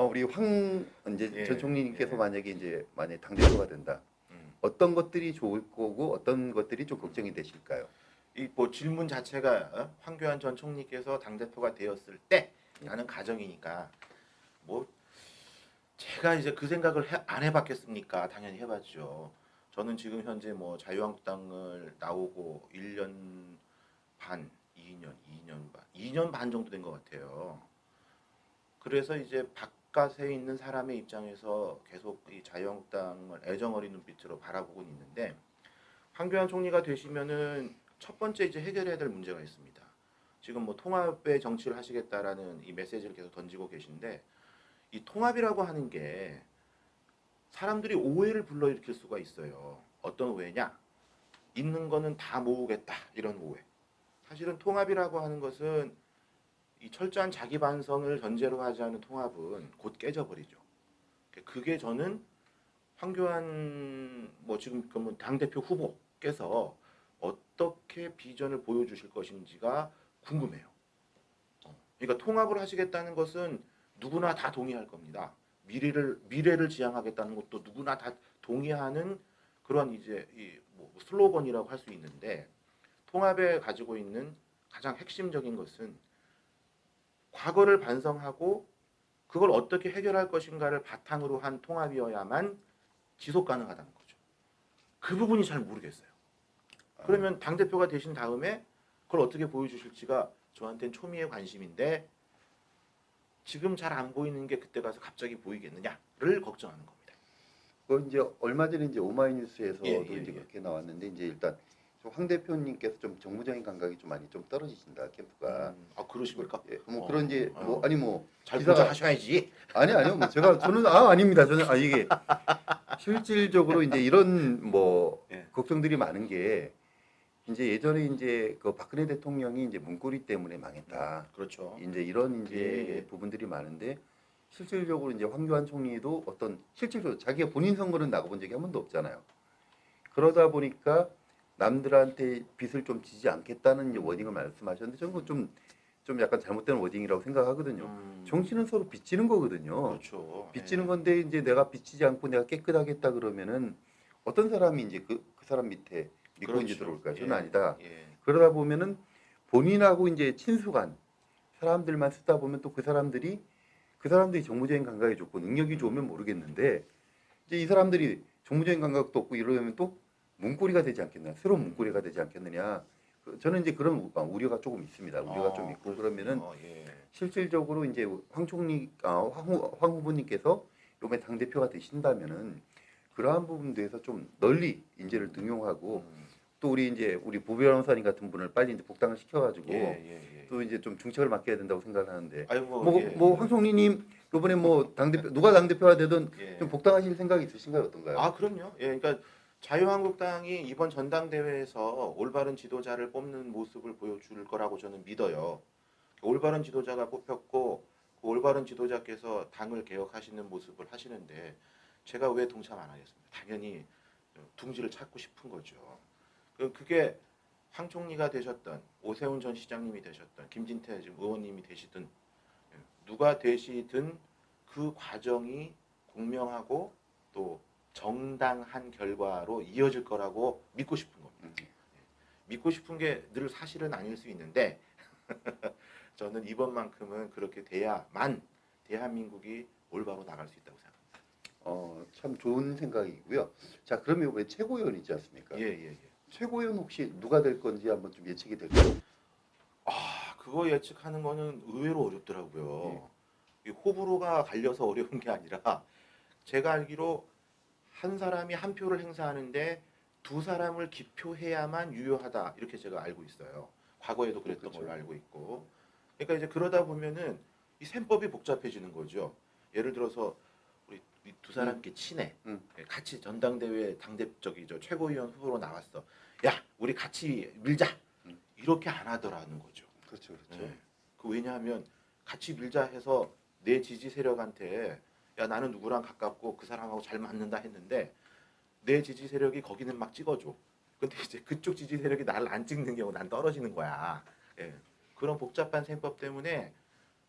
우리 황 이제 예, 전 총리님께서 예. 만약에 당 대표가 된다. 음. 어떤 것들이 좋을 거고 어떤 것들이 좀 걱정이 되실까요? 이 뭐 질문 자체가 황교안 전 총리께서 당 대표가 되었을 때라는 가정이니까 뭐 제가 이제 그 생각을 안 해봤겠습니까? 당연히 해봤죠. 저는 지금 현재 뭐 자유한국당을 나오고 1년 반, 2년 반 정도 된 것 같아요. 그래서 이제 바깥에 있는 사람의 입장에서 계속 이 자유한국당을 애정어린 눈빛으로 바라보고 있는데 황교안 총리가 되시면은 첫 번째 이제 해결해야 될 문제가 있습니다. 지금 뭐 통합의 정치를 하시겠다라는 이 메시지를 계속 던지고 계신데 이 통합이라고 하는 게 사람들이 오해를 불러일으킬 수가 있어요. 어떤 오해냐? 있는 거는 다 모으겠다 이런 오해. 사실은 통합이라고 하는 것은 이 철저한 자기 반성을 전제로 하지 않은 통합은 곧 깨져버리죠. 그게 저는 황교안 뭐 지금 그러면 당 대표 후보께서 어떻게 비전을 보여주실 것인지가 궁금해요. 그러니까 통합을 하시겠다는 것은 누구나 다 동의할 겁니다. 미래를 지향하겠다는 것도 누구나 다 동의하는 그런 이제 이뭐 슬로건이라고 할 수 있는데 통합에 가지고 있는 가장 핵심적인 것은 과거를 반성하고 그걸 어떻게 해결할 것인가를 바탕으로 한 통합이어야만 지속 가능하다는 거죠. 그 부분이 잘 모르겠어요. 그러면 당 대표가 되신 다음에 그걸 어떻게 보여주실지가 저한테는 초미의 관심인데 지금 잘 안 보이는 게 그때 가서 갑자기 보이겠느냐를 걱정하는 겁니다. 그 이제 얼마 전에 이제 오마이뉴스에서도 예, 이제 예. 그렇게 나왔는데 이제 일단 황 대표님께서 좀 정무적인 감각이 좀 많이 좀 떨어지신다 캠프가. 아 그러십니까? 예, 뭐 그런 이제 뭐 아니 뭐 잘 기사가- 분석하셔야지. 아니요 뭐 저는 아닙니다. 저는 이게 실질적으로 이제 이런 뭐 예. 걱정들이 많은 게 이제 예전에 이제 그 박근혜 대통령이 이제 문고리 때문에 망했다. 그렇죠. 이제 이런 이제 예. 부분들이 많은데 실질적으로 이제 황교안 총리도 어떤 실질적으로 자기가 본인 선거는 나가본 적이 한 번도 없잖아요. 그러다 보니까 남들한테 빚을 좀 지지 않겠다는 이제 워딩을 말씀하셨는데 저는 그건 좀 약간 잘못된 워딩이라고 생각하거든요. 정치는 서로 빚지는 거거든요. 그렇죠. 빚지는 건데 이제 내가 빚지지 않고 내가 깨끗하겠다 그러면은 어떤 사람이 이제 그 사람 밑에 믿고 이제 들어올까요? 저는 아니다. 예. 그러다 보면은 본인하고 이제 친숙한 사람들만 쓰다 보면 또 그 사람들이 정무적인 감각이 좋고 능력이 좋으면 모르겠는데 이제 이 사람들이 정무적인 감각도 없고 이러면 또 문고리가 되지 않겠나? 새로운 문고리가 되지 않겠느냐? 저는 이제 그런 우려가 조금 있습니다. 우려가 좀 있고 그러면은 예. 실질적으로 이제 황 후보님께서 이번에 당 대표가 되신다면은 그러한 부분에서 좀 널리 인재를 등용하고 또 우리 부 변호사님 같은 분을 빨리 이제 복당을 시켜가지고 예. 또 이제 좀 중책을 맡겨야 된다고 생각을 하는데 아이고 예. 황 총리님 이번에 뭐 당 대표 누가 당 대표가 되든 예. 좀 복당하실 생각이 있으신가요? 어떤가요? 아 그럼요. 예, 그러니까 자유한국당이 이번 전당대회에서 올바른 지도자를 뽑는 모습을 보여줄 거라고 저는 믿어요. 올바른 지도자가 뽑혔고 그 올바른 지도자께서 당을 개혁하시는 모습을 하시는데 제가 왜 동참 안 하겠습니까? 당연히 둥지를 찾고 싶은 거죠. 그게 황 총리가 되셨던 오세훈 전 시장님이 되셨던 김진태 지금 의원님이 되시든 누가 되시든 그 과정이 공명하고 또 정당한 결과로 이어질 거라고 믿고 싶은 겁니다. 믿고 싶은 게 늘 사실은 아닐 수 있는데 저는 이번만큼은 그렇게 돼야만 대한민국이 올바로 나갈 수 있다고 생각합니다. 참 좋은 생각이고요. 자 그러면 왜 최고위원이지 않습니까? 예. 최고위원 혹시 누가 될 건지 한번 좀 예측이 될까요? 아 그거 예측하는 거는 의외로 어렵더라고요. 이 호불호가 갈려서 어려운 게 아니라 제가 알기로 한 사람이 한 표를 행사하는데 두 사람을 기표해야만 유효하다 이렇게 제가 알고 있어요. 과거에도 그랬던 그렇죠. 걸로 알고 있고. 그러니까 이제 그러다 보면은 이 셈법이 복잡해지는 거죠. 예를 들어서 우리 두 사람께 친해. 같이 전당대회 당대적이죠. 최고위원 후보로 나왔어. 야, 우리 같이 밀자. 이렇게 안 하더라는 거죠. 그렇죠. 네. 그 왜냐하면 같이 밀자 해서 내 지지 세력한테 야 나는 누구랑 가깝고 그 사람하고 잘 맞는다 했는데 내 지지 세력이 거기는 막 찍어줘. 근데 이제 그쪽 지지 세력이 나를 안 찍는 경우 난 떨어지는 거야. 예. 그런 복잡한 셈법 때문에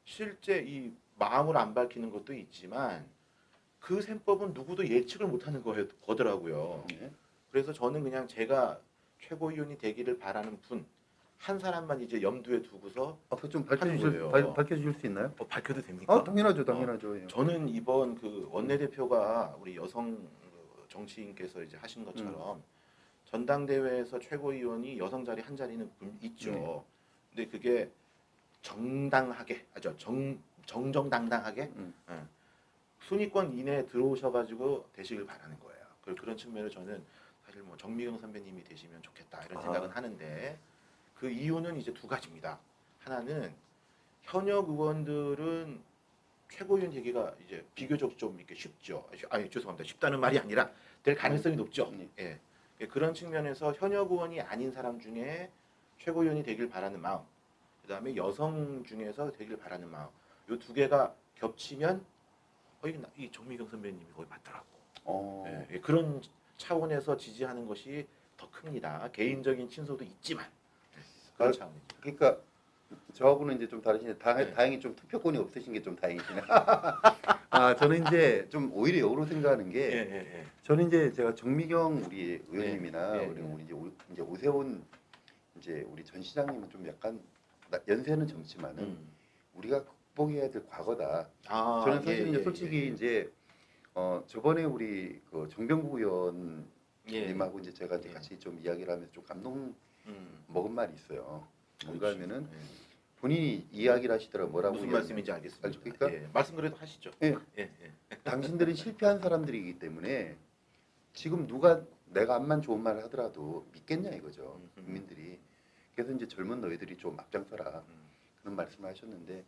실제 이 마음을 안 밝히는 것도 있지만 그 셈법은 누구도 예측을 못하는 거더라고요. 네. 그래서 저는 그냥 제가 최고위원이 되기를 바라는 분 한 사람만 이제 염두에 두고서 앞으로 좀 하는 거예요. 밝혀주실 수 있나요? 밝혀도 됩니까? 아, 당연하죠, 당연하죠. 예. 저는 이번 그 원내대표가 우리 여성 정치인께서 이제 하신 것처럼 전당대회에서 최고위원이 여성 자리 한 자리는 있죠. 근데 그게 정당하게, 정정당당하게 예, 순위권 이내에 들어오셔가지고 되시길 바라는 거예요. 그런 측면을 저는 사실 뭐 정미경 선배님이 되시면 좋겠다 이런 생각은 하는데 그 이유는 이제 두 가지입니다. 하나는 현역 의원들은 최고위원 되기가 이제 비교적 좀 이렇게 쉽죠. 아니 죄송합니다. 쉽다는 말이 아니라 될 가능성이 높죠. 예. 그런 측면에서 현역 의원이 아닌 사람 중에 최고위원이 되길 바라는 마음, 그다음에 여성 중에서 되길 바라는 마음, 이 두 개가 겹치면 이 정미경 선배님이 거기 맞더라고. 예, 그런 차원에서 지지하는 것이 더 큽니다. 개인적인 친소도 있지만 그런 차원이죠. 그러니까 저하고는 이제 좀 다르시네. 네. 다행히 좀 투표권이 없으신 게 좀 다행이시네. 아, 저는 이제 좀 오히려 역으로 생각하는 게 예. 저는 이제 제가 정미경 우리 의원님이나 예, 예. 그리고 우리 이제 오세훈 이제 우리 전 시장님은 좀 약간 연세는 젊지만은 우리가 극복해야 될 과거다. 저는 사실 이제 솔직히 이제 저번에 우리 그 정병국 의원님하고 이제 제가 이제 같이 좀 이야기를 하면서 좀 감동 먹은 말이 있어요. 뭔가 하면은 본인이 이야기를 하시더라고요. 뭐라고 무슨 말씀인지 알겠습니다. 그러니까 예, 말씀 그래도 하시죠. 예. 예. 당신들은 실패한 사람들이기 때문에 지금 누가 내가 암만 좋은 말을 하더라도 믿겠냐 이거죠. 국민들이. 그래서 이제 젊은 너희들이 좀 앞장서라 그런 말씀을 하셨는데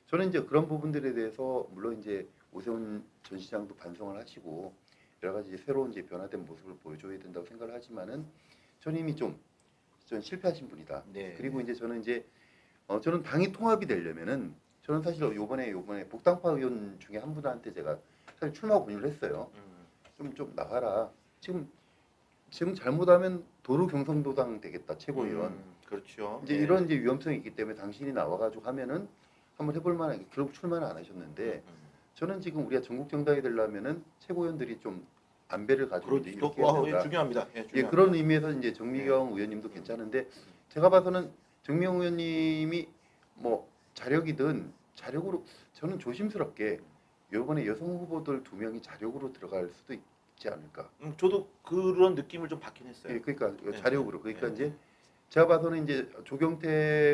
저는 이제 그런 부분들에 대해서 물론 이제 오세훈 전 시장도 반성을 하시고 여러 가지 이제 새로운 이제 변화된 모습을 보여줘야 된다고 생각을 하지만은 저는 이미 좀 실패하신 분이다. 네. 그리고 이제 저는 저는 당이 통합이 되려면은 저는 사실 요번에 복당파 의원 중에 한 분한테 제가 사실 출마 권유를 했어요. 좀 나와라. 지금 잘못하면 도로 경상도당 되겠다 최고위원. 그렇죠. 이제 이런 이제 위험성이 있기 때문에 당신이 나와가지고 하면은 한번 해볼 만한 결국 출마는 안 하셨는데 저는 지금 우리가 전국 정당이 되려면은 최고위원들이 좀 안배를 가지고 이제 이렇게 해야 된다. 중요합니다. 예, 예, 중요합니다. 그런 의미에서 이제 정미경 의원님도 괜찮은데 제가 봐서는 정미경 의원님이 뭐 자력으로 저는 조심스럽게 이번에 여성 후보들 2명이 자력으로 들어갈 수도 있지 않을까. 저도 그런 느낌을 좀 받긴 했어요. 예, 그러니까 네. 자력으로. 그러니까 네. 이제 제가 봐서는 이제 조경태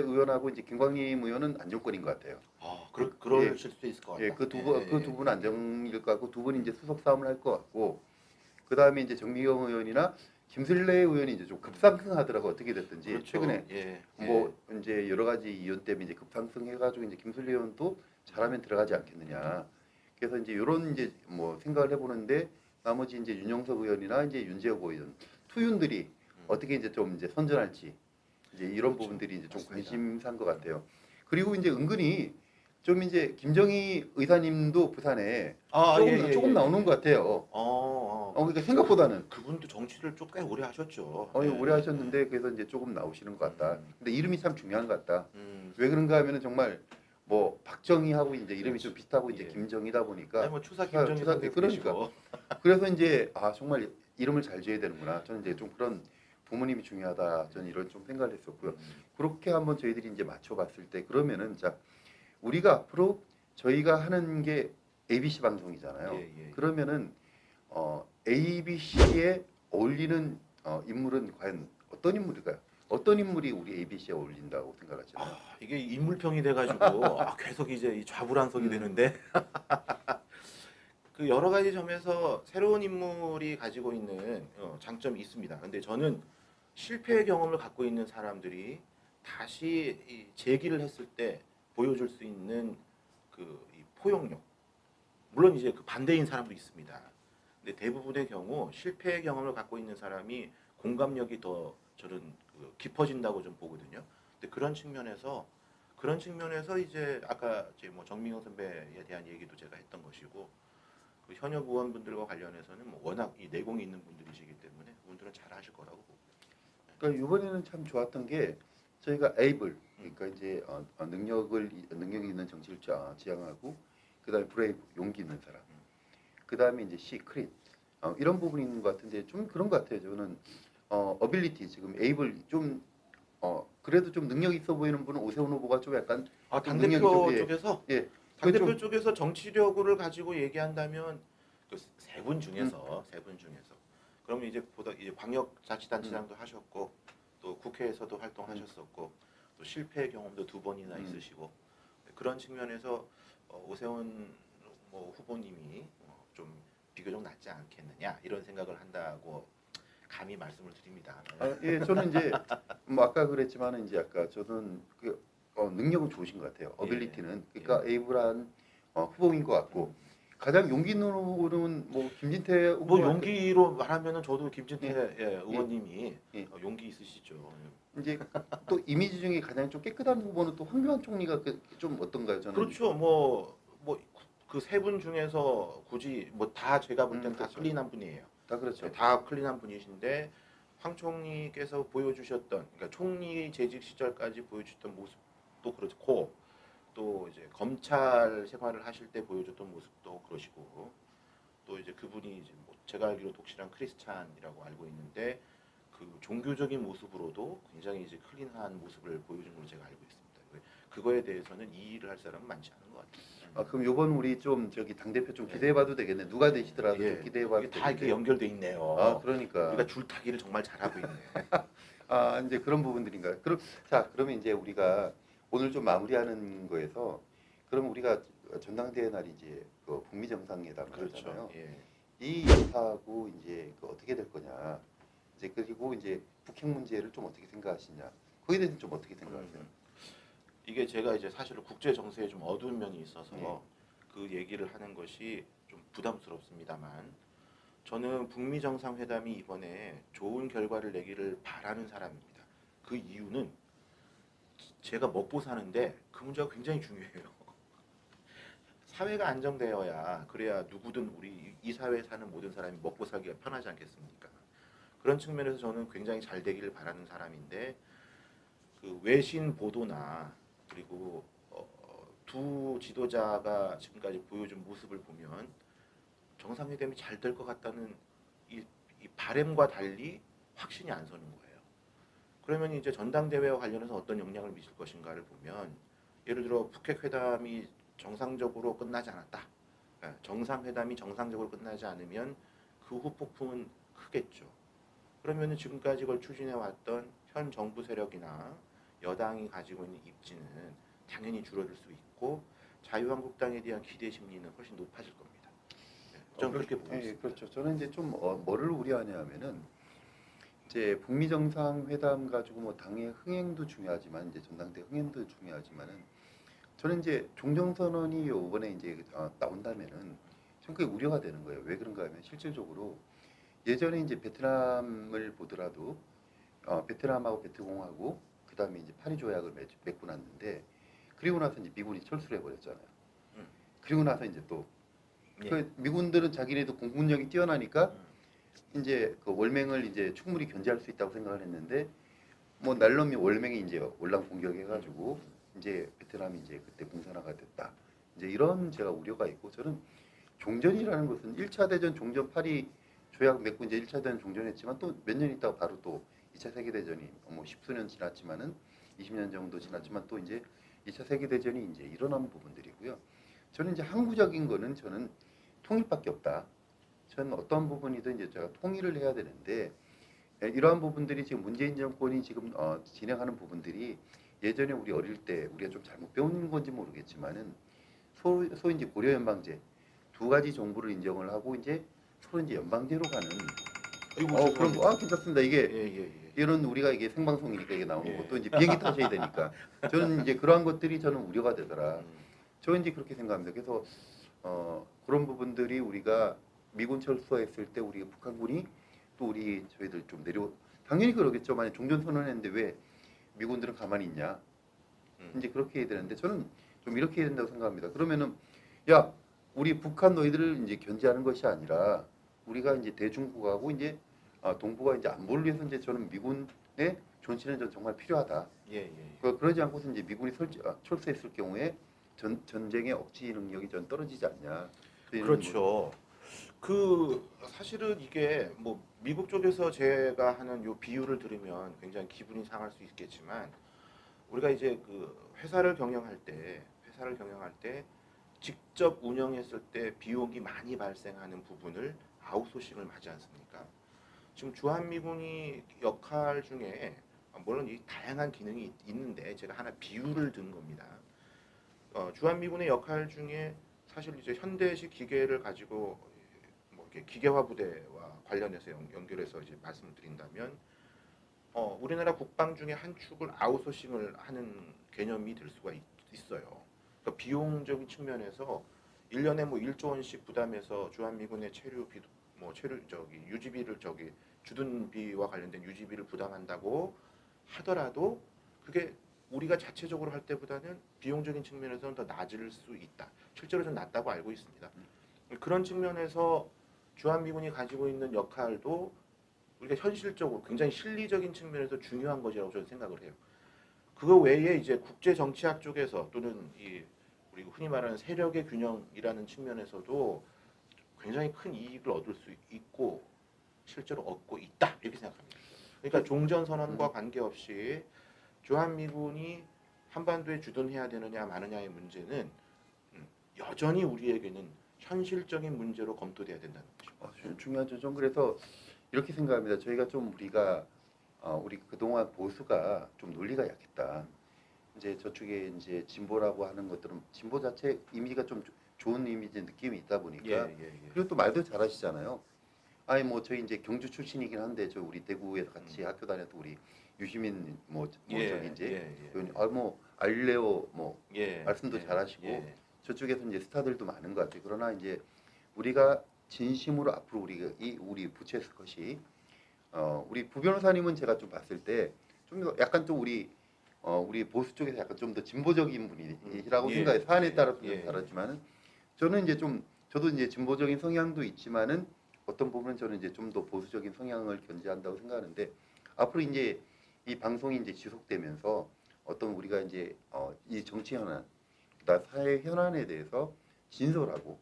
의원하고 이제 김광림 의원은 안정권인 것 같아요. 그러실 수도 있을 것 같아요. 예, 그 두 분 안정일 것 같고 두 분이 이제 수석 싸움을 할 것 같고 그 다음에 이제 정미경 의원이나 김슬래 의원이 이제 좀 급상승하더라고 어떻게 됐든지 그렇죠. 최근에 뭐 이제 여러 가지 이유 때문에 이제 급상승해가지고 이제 김슬래 의원도 잘하면 들어가지 않겠느냐. 그래서 이제 이런 이제 뭐 생각을 해보는데 나머지 이제 윤영석 의원이나 이제 윤재욱 의원 투윤들이 어떻게 이제 좀 이제 선전할지 이제 이런 부분들이 이제 좀 맞습니다. 관심사인 것 같아요. 그리고 이제 은근히 좀 이제 김정희 의사님도 부산에 조금 나오는 것 같아요. 그러니까 생각보다는 그분도 정치를 좀 꽤 오래 하셨죠. 오래 하셨는데 그래서 이제 조금 나오시는 것 같다. 근데 이름이 참 중요한 것 같다. 음. 왜 그런가 하면은 정말 뭐 박정희하고 이제 이름이 좀 비슷하고 이제 예. 김정희다 보니까 아니, 뭐 추사 김정희 추사- 선배 그러니까. 계시고. 그래서 이제 정말 이름을 잘 지어야 되는구나. 저는 이제 좀 그런 부모님이 중요하다. 저는 이런 좀 생각을 했었고요. 그렇게 한번 저희들이 이제 맞춰봤을 때 그러면은 자 우리가 앞으로 저희가 하는 게 ABC 방송이잖아요. 예. 그러면은 ABC에 어울리는 인물은 과연 어떤 인물일까요? 어떤 인물이 우리 ABC에 어울린다고 생각하시나요? 이게 인물평이 돼가지고 계속 이제 이 좌불안석이 되는데 그 여러 가지 점에서 새로운 인물이 가지고 있는 장점이 있습니다. 근데 저는 실패의 경험을 갖고 있는 사람들이 다시 이 재기를 했을 때 보여줄 수 있는 이 포용력. 물론 이제 그 반대인 사람도 있습니다. 근데 대부분의 경우 실패의 경험을 갖고 있는 사람이 공감력이 더 저는 깊어진다고 좀 보거든요. 근데 그런 측면에서 이제 아까 이제 뭐 정미경 선배에 대한 얘기도 제가 했던 것이고 그 현역 의원분들과 관련해서는 뭐 워낙 이 내공이 있는 분들이시기 때문에 그분들은 잘 하실 거라고 보고. 그러니까 이번에는 참 좋았던 게 저희가 에이블 그러니까 이제 능력이 있는 정치를 지향하고 그다음에 브레이브 용기 있는 사람 그다음에 이제 C 크릿 이런 부분이 있는 것 같은데 좀 그런 것 같아요. 저는 어빌리티 지금 에이블 좀 그래도 좀 능력 있어 보이는 분은 오세훈 후보가 좀 약간 좀 능력이 당대표 좀, 쪽에서 예 당대표 좀, 쪽에서 정치력을 가지고 얘기한다면 그 세 분 중에서 그러면 이제 보다 이제 광역자치단체장도 하셨고 또 국회에서도 활동하셨었고 또 실패 경험도 2번이나 있으시고 그런 측면에서 오세훈 후보님이 좀 비교적 낫지 않겠느냐 이런 생각을 한다고 감히 말씀을 드립니다. 예 저는 이제 뭐 아까 그랬지만은 이제 아까 저는 능력은 좋으신 것 같아요. 어빌리티는 그러니까 에이블한 후보인 것 같고 가장 용기 있는 후보는 뭐 김진태 후보 뭐 용기로 말하면은 저도 김진태 의원님이 예. 용기 있으시죠. 이제 또 이미지 중에 가장 좀 깨끗한 후보는 또 황교안 총리가 좀 어떤가요? 저는 그렇죠. 그 세 분 중에서 굳이 뭐 다 제가 볼 때는 다 그렇죠. 클린한 분이에요. 다 그렇죠. 다 클린한 분이신데 황 총리께서 보여주셨던 그러니까 총리 재직 시절까지 보여주셨던 모습도 그렇고 또 이제 검찰 생활을 하실 때 보여줬던 모습도 그러시고 또 이제 그분이 이제 뭐 제가 알기로 독실한 크리스찬이라고 알고 있는데 그 종교적인 모습으로도 굉장히 이제 클린한 모습을 보여준 걸로 제가 알고 있습니다. 그거에 대해서는 이의를 할 사람은 많지 않은 것 같아요. 그럼 요번 우리 좀 저기 당 대표 좀 기대해봐도 되겠네. 누가 되시더라도 좀 기대해봐도 이게 다 이렇게 되겠네. 연결돼 있네요. 그러니까 우리가 줄타기를 정말 잘하고 있네. 이제 그런 부분들인가요? 그러면 이제 우리가 오늘 좀 마무리하는 거에서 그럼 우리가 전당대회 날 이제 그 북미 정상회담 하잖아요. 예. 이 여파하고 이제 어떻게 될 거냐. 이제 그리고 이제 북핵 문제를 좀 어떻게 생각하시냐. 거기에 대해서 좀 어떻게 생각하세요? 이게 제가 이제 사실 국제 정세에 좀 어두운 면이 있어서 네. 그 얘기를 하는 것이 좀 부담스럽습니다만 저는 북미 정상회담이 이번에 좋은 결과를 내기를 바라는 사람입니다. 그 이유는 제가 먹고 사는데 그 문제가 굉장히 중요해요. 사회가 안정되어야 그래야 누구든 우리 이 사회에 사는 모든 사람이 먹고 살기가 편하지 않겠습니까? 그런 측면에서 저는 굉장히 잘 되기를 바라는 사람인데 그 외신 보도나 그리고 두 지도자가 지금까지 보여준 모습을 보면 정상회담이 잘 될 것 같다는 이 바람과 달리 확신이 안 서는 거예요. 그러면 이제 전당대회와 관련해서 어떤 영향을 미칠 것인가를 보면 예를 들어 북핵 회담이 정상적으로 끝나지 않았다. 정상회담이 정상적으로 끝나지 않으면 그 후폭풍은 크겠죠. 그러면 지금까지 그걸 추진해 왔던 현 정부 세력이나 여당이 가지고 있는 입지는 당연히 줄어들 수 있고 자유한국당에 대한 기대 심리는 훨씬 높아질 겁니다. 저는 그렇게 보고 있습니다. 그렇죠. 저는 이제 좀 뭐를 우려하냐면은 이제 북미 정상회담 가지고 뭐 당의 흥행도 중요하지만 이제 전당대 흥행도 중요하지만은 저는 이제 종전선언이 이번에 이제 나온다면은 좀 그게 우려가 되는 거예요. 왜 그런가 하면 실질적으로 예전에 이제 베트남을 보더라도 베트남하고 베트공하고 그다음에 이제 파리 조약을 맺고 났는데 그리고 나서 이제 미군이 철수를 해버렸잖아요. 그리고 나서 이제 또 그 미군들은 자기네도 공군력이 뛰어나니까 이제 그 월맹을 이제 충분히 견제할 수 있다고 생각을 했는데 뭐 날놈이 월맹이 이제 월남 공격해가지고 이제 베트남이 이제 그때 공산화가 됐다. 이제 이런 제가 우려가 있고 저는 종전이라는 것은 1차 대전 종전 파리 조약 맺고 이제 1차 대전 종전했지만 또 몇 년 있다가 바로 또 2차 세계 대전이 뭐 10수년 지났지만은 20년 정도 지났지만 또 이제 2차 세계 대전이 이제 일어난 부분들이고요. 저는 이제 항구적인 거는 저는 통일밖에 없다. 저는 어떤 부분이든 이제 제가 통일을 해야 되는데 이러한 부분들이 지금 문재인 정권이 지금 진행하는 부분들이 예전에 우리 어릴 때 우리가 좀 잘못 배운 건지 모르겠지만은 소위 이제 고려 연방제 두 가지 정부를 인정을 하고 이제 서로 이제 연방제로 가는 그런 거 괜찮습니다. 이게 이런 우리가 이게 생방송이니까 이게 나오는 것도 이제 비행기 타셔야 되니까 저는 이제 그러한 것들이 저는 우려가 되더라. 저는 이제 그렇게 생각합니다. 그래서 그런 부분들이 우리가 미군 철수했을 때 우리 북한군이 또 저희들 좀 당연히 그러겠죠. 만약 종전 선언했는데 왜 미군들은 가만히 있냐? 이제 그렇게 해야 되는데 저는 좀 이렇게 해야 된다고 생각합니다. 그러면은 야 우리 북한 너희들을 이제 견제하는 것이 아니라 우리가 이제 대중국하고 이제 동북아 이제 안보를 위해서 이제 저는 미군의 존치는 정말 필요하다. 예, 예. 그러지 않고서 이제 미군이 철수했을 경우에 전쟁의 억지 능력이 좀 떨어지지 않냐. 이런 그렇죠. 그 사실은 이게 뭐 미국 쪽에서 제가 하는 요 비유를 들으면 굉장히 기분이 상할 수 있겠지만 우리가 이제 그 회사를 경영할 때 직접 운영했을 때 비용이 많이 발생하는 부분을 아웃소싱을 하지 않습니까? 지금 주한미군이 역할 중에 물론 이 다양한 기능이 있는데 제가 하나 비유를 든 겁니다. 주한미군의 역할 중에 사실 이제 현대식 기계를 가지고 뭐 이렇게 기계화 부대와 관련해서 연결해서 이제 말씀을 드린다면 우리나라 국방 중에 한 축을 아웃소싱을 하는 개념이 될 수가 있어요. 그러니까 비용적인 측면에서 1년에 뭐 1조 원씩 부담해서 주한미군의 유지비를 주둔비와 관련된 유지비를 부담한다고 하더라도 그게 우리가 자체적으로 할 때보다는 비용적인 측면에서는 더 낮을 수 있다. 실제로 좀 낮다고 알고 있습니다. 그런 측면에서 주한미군이 가지고 있는 역할도 우리가 현실적으로 굉장히 실리적인 측면에서 중요한 것이라고 저는 생각을 해요. 그거 외에 이제 국제 정치학 쪽에서 또는 우리 흔히 말하는 세력의 균형이라는 측면에서도 굉장히 큰 이익을 얻을 수 있고 실제로 얻고 있다 이렇게 생각합니다. 그러니까 종전 선언과 관계없이 주한미군이 한반도에 주둔해야 되느냐 마느냐의 문제는 여전히 우리에게는 현실적인 문제로 검토돼야 된다는 것이죠. 중요하죠. 좀 그래서 이렇게 생각합니다. 저희가 좀 우리 그동안 보수가 좀 논리가 약했다. 이제 저쪽에 이제 진보라고 하는 것들은 진보 자체 이미지가 좀 좋은 이미지 느낌이 있다 보니까 그리고 또 말도 잘하시잖아요. 아니 뭐 저희 이제 경주 출신이긴 한데 저 우리 대구에 같이 학교 다녔던 우리 유시민 저기 이제 뭐 알레오 말씀도 잘하시고 저쪽에서 이제 스타들도 많은 것 같아요. 그러나 이제 우리가 진심으로 앞으로 우리 부채스 것이 우리 부 변호사님은 제가 좀 봤을 때 좀 약간 좀 우리 보수 쪽에서 약간 좀 더 진보적인 분이라고 생각해요. 사안에 따라 좀 다르지만은 저는 이제 저도 이제 진보적인 성향도 있지만은 어떤 부분은 저는 이제 좀 더 보수적인 성향을 견지한다고 생각하는데 앞으로 이제 이 방송이 이제 지속되면서 어떤 우리가 이제 이 정치 현안, 그다음 사회 현안에 대해서 진솔하고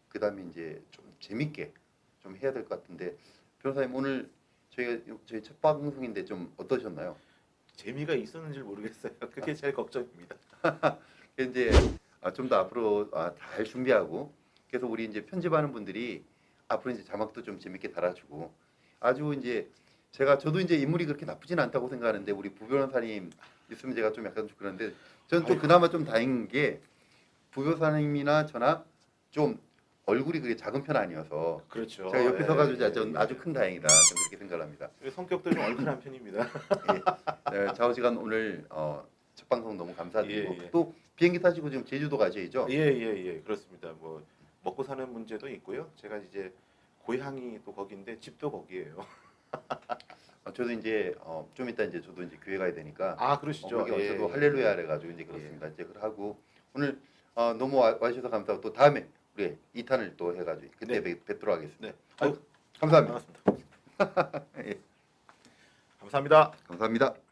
그다음에 이제 좀 재밌게 좀 해야 될 것 같은데 변호사님 오늘 저희 첫 방송인데 좀 어떠셨나요? 재미가 있었는지 모르겠어요. 그게 제일 걱정입니다. 이제 좀 더 앞으로 잘 준비하고 그래서 우리 이제 편집하는 분들이 앞으로 이제 자막도 좀 재밌게 달아주고 아주 이제 저도 이제 인물이 그렇게 나쁘진 않다고 생각하는데 우리 부 변호사님 있으면 제가 좀 약간 좀 그런데 저는 좀 그나마 좀 다행인 게 부 변호사님이나 저나 좀 얼굴이 그게 작은 편 아니어서 그렇죠. 제가 옆에 서가지고 아주 큰 다행이다 좀 그렇게 생각을 합니다. 성격도 좀 얼큰한 편입니다. 좌우지간 오늘 첫 방송 너무 감사드리고 예. 또 비행기 타시고 지금 제주도 가셔야죠? 예, 그렇습니다. 뭐 먹고 사는 문제도 있고요. 제가 이제 고향이 또 거기인데 집도 거기예요. 저도 이제 좀 이따 이제 저도 이제 교회 가야 되니까 그러시죠. 저도 할렐루야 해가지고 이제 그렇습니다. 이제 하고 오늘 너무 와주셔서 감사하고 또 다음에 우리 2탄을 또 해가지고 그때 뵙도록 하겠습니다. 네. 감사합니다. 반갑습니다. 감사합니다. 감사합니다.